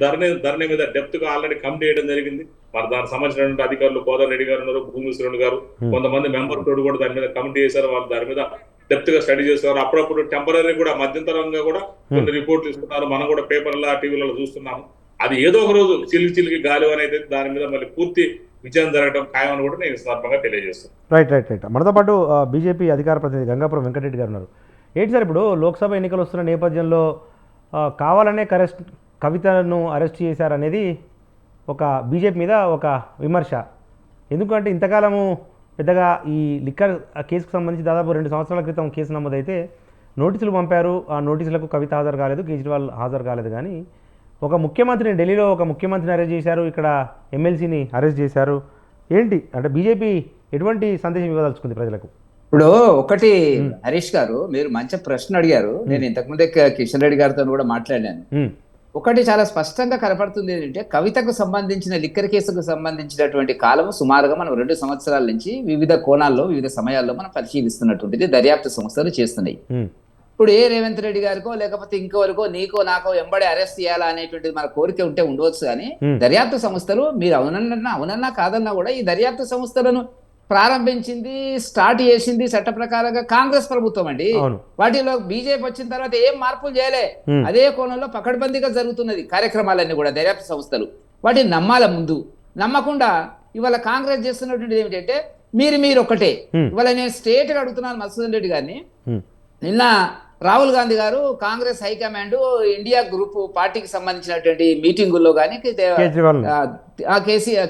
[SPEAKER 3] ధరణి మీద డెప్త్ గా ఆల్రెడీ కమిటీ చేయడం జరిగింది. మరి దానికి సంబంధించినటువంటి అధికారులు కోదండరెడ్డి గారు ఉన్నారు, భూమిశ్వరుడు గారు, కొంతమంది మెంబర్ తోడు కూడా దాని మీద కమిటీ చేశారు. వాళ్ళు దాని మీద డెప్త్ గా స్టడీ చేస్తారు. అప్పుడప్పుడు టెంపరీ కూడా మధ్యంతరంగా కూడా కొన్ని రిపోర్ట్లు ఇస్తున్నారు. మనం కూడా పేపర్లలో టీవీలలో చూస్తున్నాము. అది ఏదో ఒక రోజు చిలికి గాలి అనేది దాని మీద మళ్ళీ పూర్తి విజయం జరగడం ఖాయమని కూడా నేను సందర్భంగా తెలియజేస్తాను.
[SPEAKER 1] రైట్. మనతో పాటు బీజేపీ అధికార ప్రతినిధి గంగాపురం వెంకటరెడ్డి గారు ఉన్నారు. ఏంటి సార్, ఇప్పుడు లోక్సభ ఎన్నికలు వస్తున్న నేపథ్యంలో కావాలనే కవితను అరెస్ట్ చేశారనేది ఒక బీజేపీ మీద ఒక విమర్శ. ఎందుకంటే ఇంతకాలము పెద్దగా ఈ లిక్కర్ కేసుకు సంబంధించి దాదాపు 2 సంవత్సరాల క్రితం కేసు నమోదైతే నోటీసులు పంపారు. ఆ నోటీసులకు కవిత హాజరు కాలేదు, కేజ్రీవాల్ హాజరు కాలేదు. కానీ ఒక ముఖ్యమంత్రిని ఢిల్లీలో ఒక ముఖ్యమంత్రిని అరెస్ట్ చేశారు, ఇక్కడ ఎమ్మెల్సీని అరెస్ట్ చేశారు. ఏంటి అంటే బీజేపీ ఎటువంటి సందేశం ఇవ్వదలుచుకుంది ప్రజలకు?
[SPEAKER 4] ఇప్పుడు ఒకటి హరీష్ గారు, మీరు మంచి ప్రశ్న అడిగారు. నేను ఇంతకుముందే కిషన్ రెడ్డి గారితో కూడా మాట్లాడాను. ఒకటి చాలా స్పష్టంగా కనపడుతుంది ఏంటంటే, కవితకు సంబంధించిన లిక్కర్ కేసుకు సంబంధించినటువంటి కాలం సుమారుగా మనం 2 సంవత్సరాల నుంచి వివిధ కోణాల్లో వివిధ సమయాల్లో మనం పరిశీలిస్తున్నటువంటిది దర్యాప్తు సంస్థలు చేస్తున్నాయి. ఇప్పుడు రేవంత్ రెడ్డి గారికో లేకపోతే ఇంకోవరకో నీకో నాకో ఎంబడే అరెస్ట్ చేయాలా అనేటువంటిది మన కోరిక ఉంటే ఉండవచ్చు. కానీ దర్యాప్తు సంస్థలు, మీరు అవునన్నా కాదన్నా కూడా ఈ దర్యాప్తు సంస్థలను ప్రారంభించింది, స్టార్ట్ చేసింది చట్ట ప్రకారంగా కాంగ్రెస్ ప్రభుత్వం అండి. వాటిలో బీజేపీ వచ్చిన తర్వాత ఏం మార్పులు చేయలే. అదే కోణంలో పకడ్బందీగా జరుగుతున్నది కార్యక్రమాలన్నీ కూడా దర్యాప్తు సంస్థలు. వాటిని నమ్మాల ముందు. నమ్మకుండా ఇవాళ కాంగ్రెస్ చేస్తున్నటువంటిది ఏమిటంటే మీరు ఒకటే. ఇవాళ నేను స్ట్రేట్గా అడుగుతున్నాను మధుసూదన్ రెడ్డి గారిని. నిన్న రాహుల్ గాంధీ గారు కాంగ్రెస్ హైకమాండ్ ఇండియా గ్రూప్ పార్టీకి సంబంధించినటువంటి మీటింగుల్లో కానీ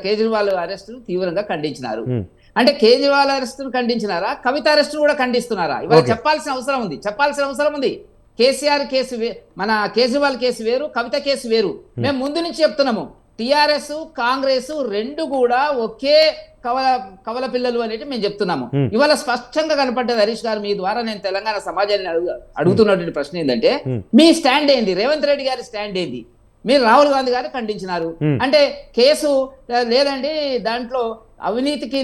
[SPEAKER 4] కేజ్రీవాల్ అరెస్టును తీవ్రంగా ఖండించినారు. అంటే కేజ్రీవాల్ అరెస్టును ఖండించినారా, కవిత అరెస్టును కూడా ఖండిస్తున్నారా? ఇవాళ చెప్పాల్సిన అవసరం ఉంది. కేసీఆర్ కేసు మన కేజ్రీవాల్ కేసు వేరు, కవిత కేసు వేరు. మేము ముందు నుంచి చెప్తున్నాము, టిఆర్ఎస్ కాంగ్రెస్ రెండు కూడా ఒకే కవల పిల్లలు అనేది మేము చెప్తున్నాము. ఇవాళ స్పష్టంగా కనపడ్డది హరీష్ గారు, మీ ద్వారా నేను తెలంగాణ సమాజాన్ని అడుగుతున్నటువంటి ప్రశ్న ఏంటంటే, మీ స్టాండ్ ఏంది? రేవంత్ రెడ్డి గారి స్టాండ్ ఏంది? మీరు రాహుల్ గాంధీ గారు ఖండించినారు అంటే కేసు లేదండి, దాంట్లో అవినీతికి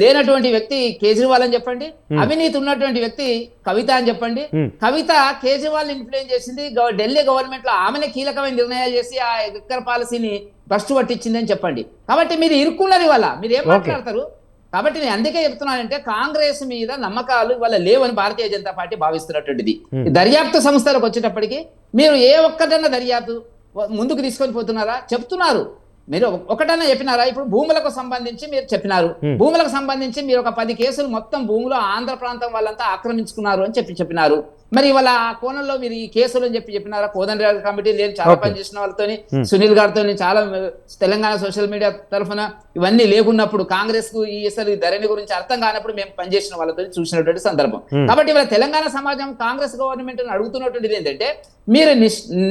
[SPEAKER 4] లేనటువంటి వ్యక్తి కేజ్రీవాల్ అని చెప్పండి, అవినీతి ఉన్నటువంటి వ్యక్తి కవిత అని చెప్పండి. కవిత కేజ్రీవాల్ ఇన్ఫ్లుయెన్స్ చేసింది, ఢిల్లీ గవర్నమెంట్ లో ఆమెనే కీలకమైన నిర్ణయాలు చేసి ఆ లిక్కర్ పాలసీని భ్రష్టు పట్టించింది అని చెప్పండి. కాబట్టి మీరు ఇరుక్కున్నారు, ఇవాళ మీరు ఏం మాట్లాడతారు? కాబట్టి నేను అందుకే చెప్తున్నానంటే, కాంగ్రెస్ మీద నమ్మకాలు ఇవాళ లేవని భారతీయ జనతా పార్టీ భావిస్తున్నటువంటిది. దర్యాప్తు సంస్థలకు వచ్చేటప్పటికి మీరు ఏ ఒక్కటన్నా దర్యాప్తు ముందుకు తీసుకొని పోతున్నారా? చెప్తున్నారు, మీరు ఒకటన్నా చెప్పినారా? ఇప్పుడు భూములకు సంబంధించి మీరు చెప్పినారు, భూములకు సంబంధించి మీరు ఒక 10 కేసులు మొత్తం భూములు ఆంధ్ర ప్రాంతం వాళ్ళంతా ఆక్రమించుకున్నారు అని చెప్పినారు. మరి ఇవాళ ఆ కోణంలో మీరు ఈ కేసులు అని చెప్పినారా? కోదండరామ్ కమిటీ నేను చాలా పనిచేసిన వాళ్ళతో, సునీల్ గారితో చాలా తెలంగాణ సోషల్ మీడియా తరఫున ఇవన్నీ లేకున్నప్పుడు, కాంగ్రెస్ కు ఈ అసలు ధరణి గురించి అర్థం కానప్పుడు మేము పనిచేసిన వాళ్ళతో చూసినటువంటి సందర్భం. కాబట్టి ఇవాళ తెలంగాణ సమాజం కాంగ్రెస్ గవర్నమెంట్ అడుగుతున్నటువంటిది ఏంటంటే, మీరు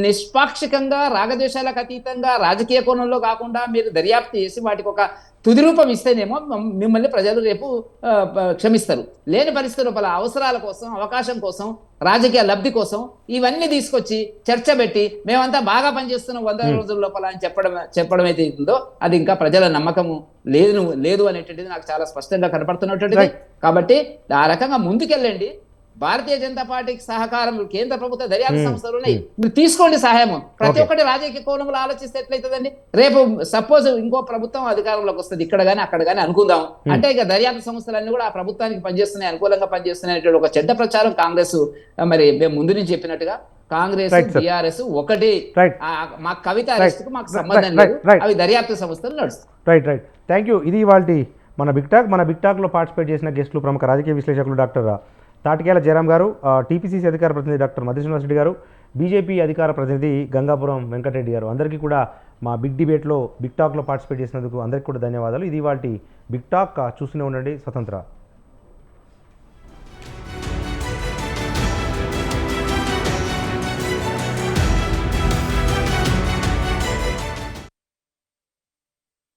[SPEAKER 4] నిష్పాక్షికంగా రాగద్వేషాలకు అతీతంగా రాజకీయ కోణంలో కాకుండా మీరు దర్యాప్తు చేసి వాటికి ఒక తుది రూపం ఇస్తేనేమో మిమ్మల్ని ప్రజలు రేపు క్షమిస్తారు. లేని పరిస్థితి లోపల అవసరాల కోసం, అవకాశం కోసం, రాజకీయ లబ్ధి కోసం ఇవన్నీ తీసుకొచ్చి చర్చ పెట్టి మేమంతా బాగా పనిచేస్తున్నాం 100 రోజుల లోపల అని చెప్పడం అయితే ఉందో అది ఇంకా ప్రజల నమ్మకము లేదు అనేటువంటిది నాకు చాలా స్పష్టంగా కనపడుతున్నటువంటిది. కాబట్టి ఆ రకంగా ముందుకెళ్ళండి. భారతీయ జనతా పార్టీకి సహకారం కేంద్ర ప్రభుత్వ దర్యాప్తు సంస్థలు ఉన్నాయి, మీరు తీసుకోండి సహాయం. ప్రతి ఒక్కటి రాజకీయ కోణంలో ఆలోచిస్తే ఎట్లయితుందండి? రేపు సపోజ్ ఇంకో ప్రభుత్వం అధికారంలోకి వస్తుంది, ఇక్కడ గానీ అక్కడ గానీ అనుకుందాం అంటే, ఇక దర్యాప్తు సంస్థలన్నీ కూడా ఆ ప్రభుత్వానికి పనిచేస్తున్నాయి, అనుకూలంగా పనిచేస్తున్నాయి ఒక చెడ్డ ప్రచారం కాంగ్రెస్. మరి మేము ముందు నుంచి చెప్పినట్టుగా కాంగ్రెస్ టిఆర్ఎస్ ఒకటి. మా కవిత అరెస్ట్ కు మాకు సంబంధం లేదు, అవి దర్యాప్తు సంస్థలు నడుస్తాయి.
[SPEAKER 1] రైట్. Thank you. ఇది ఇవాల్టి మన బిగ్ టాక్ లో పార్టిసిపేట్ చేసిన గెస్టులు ప్రముఖ రాజకీయ విశ్లేషకులు డాక్టర్ తాటికేల జయరామ్ గారు, టీపీసీసీ అధికార ప్రతినిధి డాక్టర్ మధుసూదన్ రెడ్డి గారు, బీజేపీ అధికార ప్రతినిధి గంగాపురం వెంకటరెడ్డి గారు. అందరికీ కూడా మా బిగ్ టాక్లో పార్టిసిపేట్ చేసినందుకు అందరికీ కూడా ధన్యవాదాలు. ఇది వాటి బిగ్ టాక్. చూస్తూనే ఉండండి స్వతంత్ర.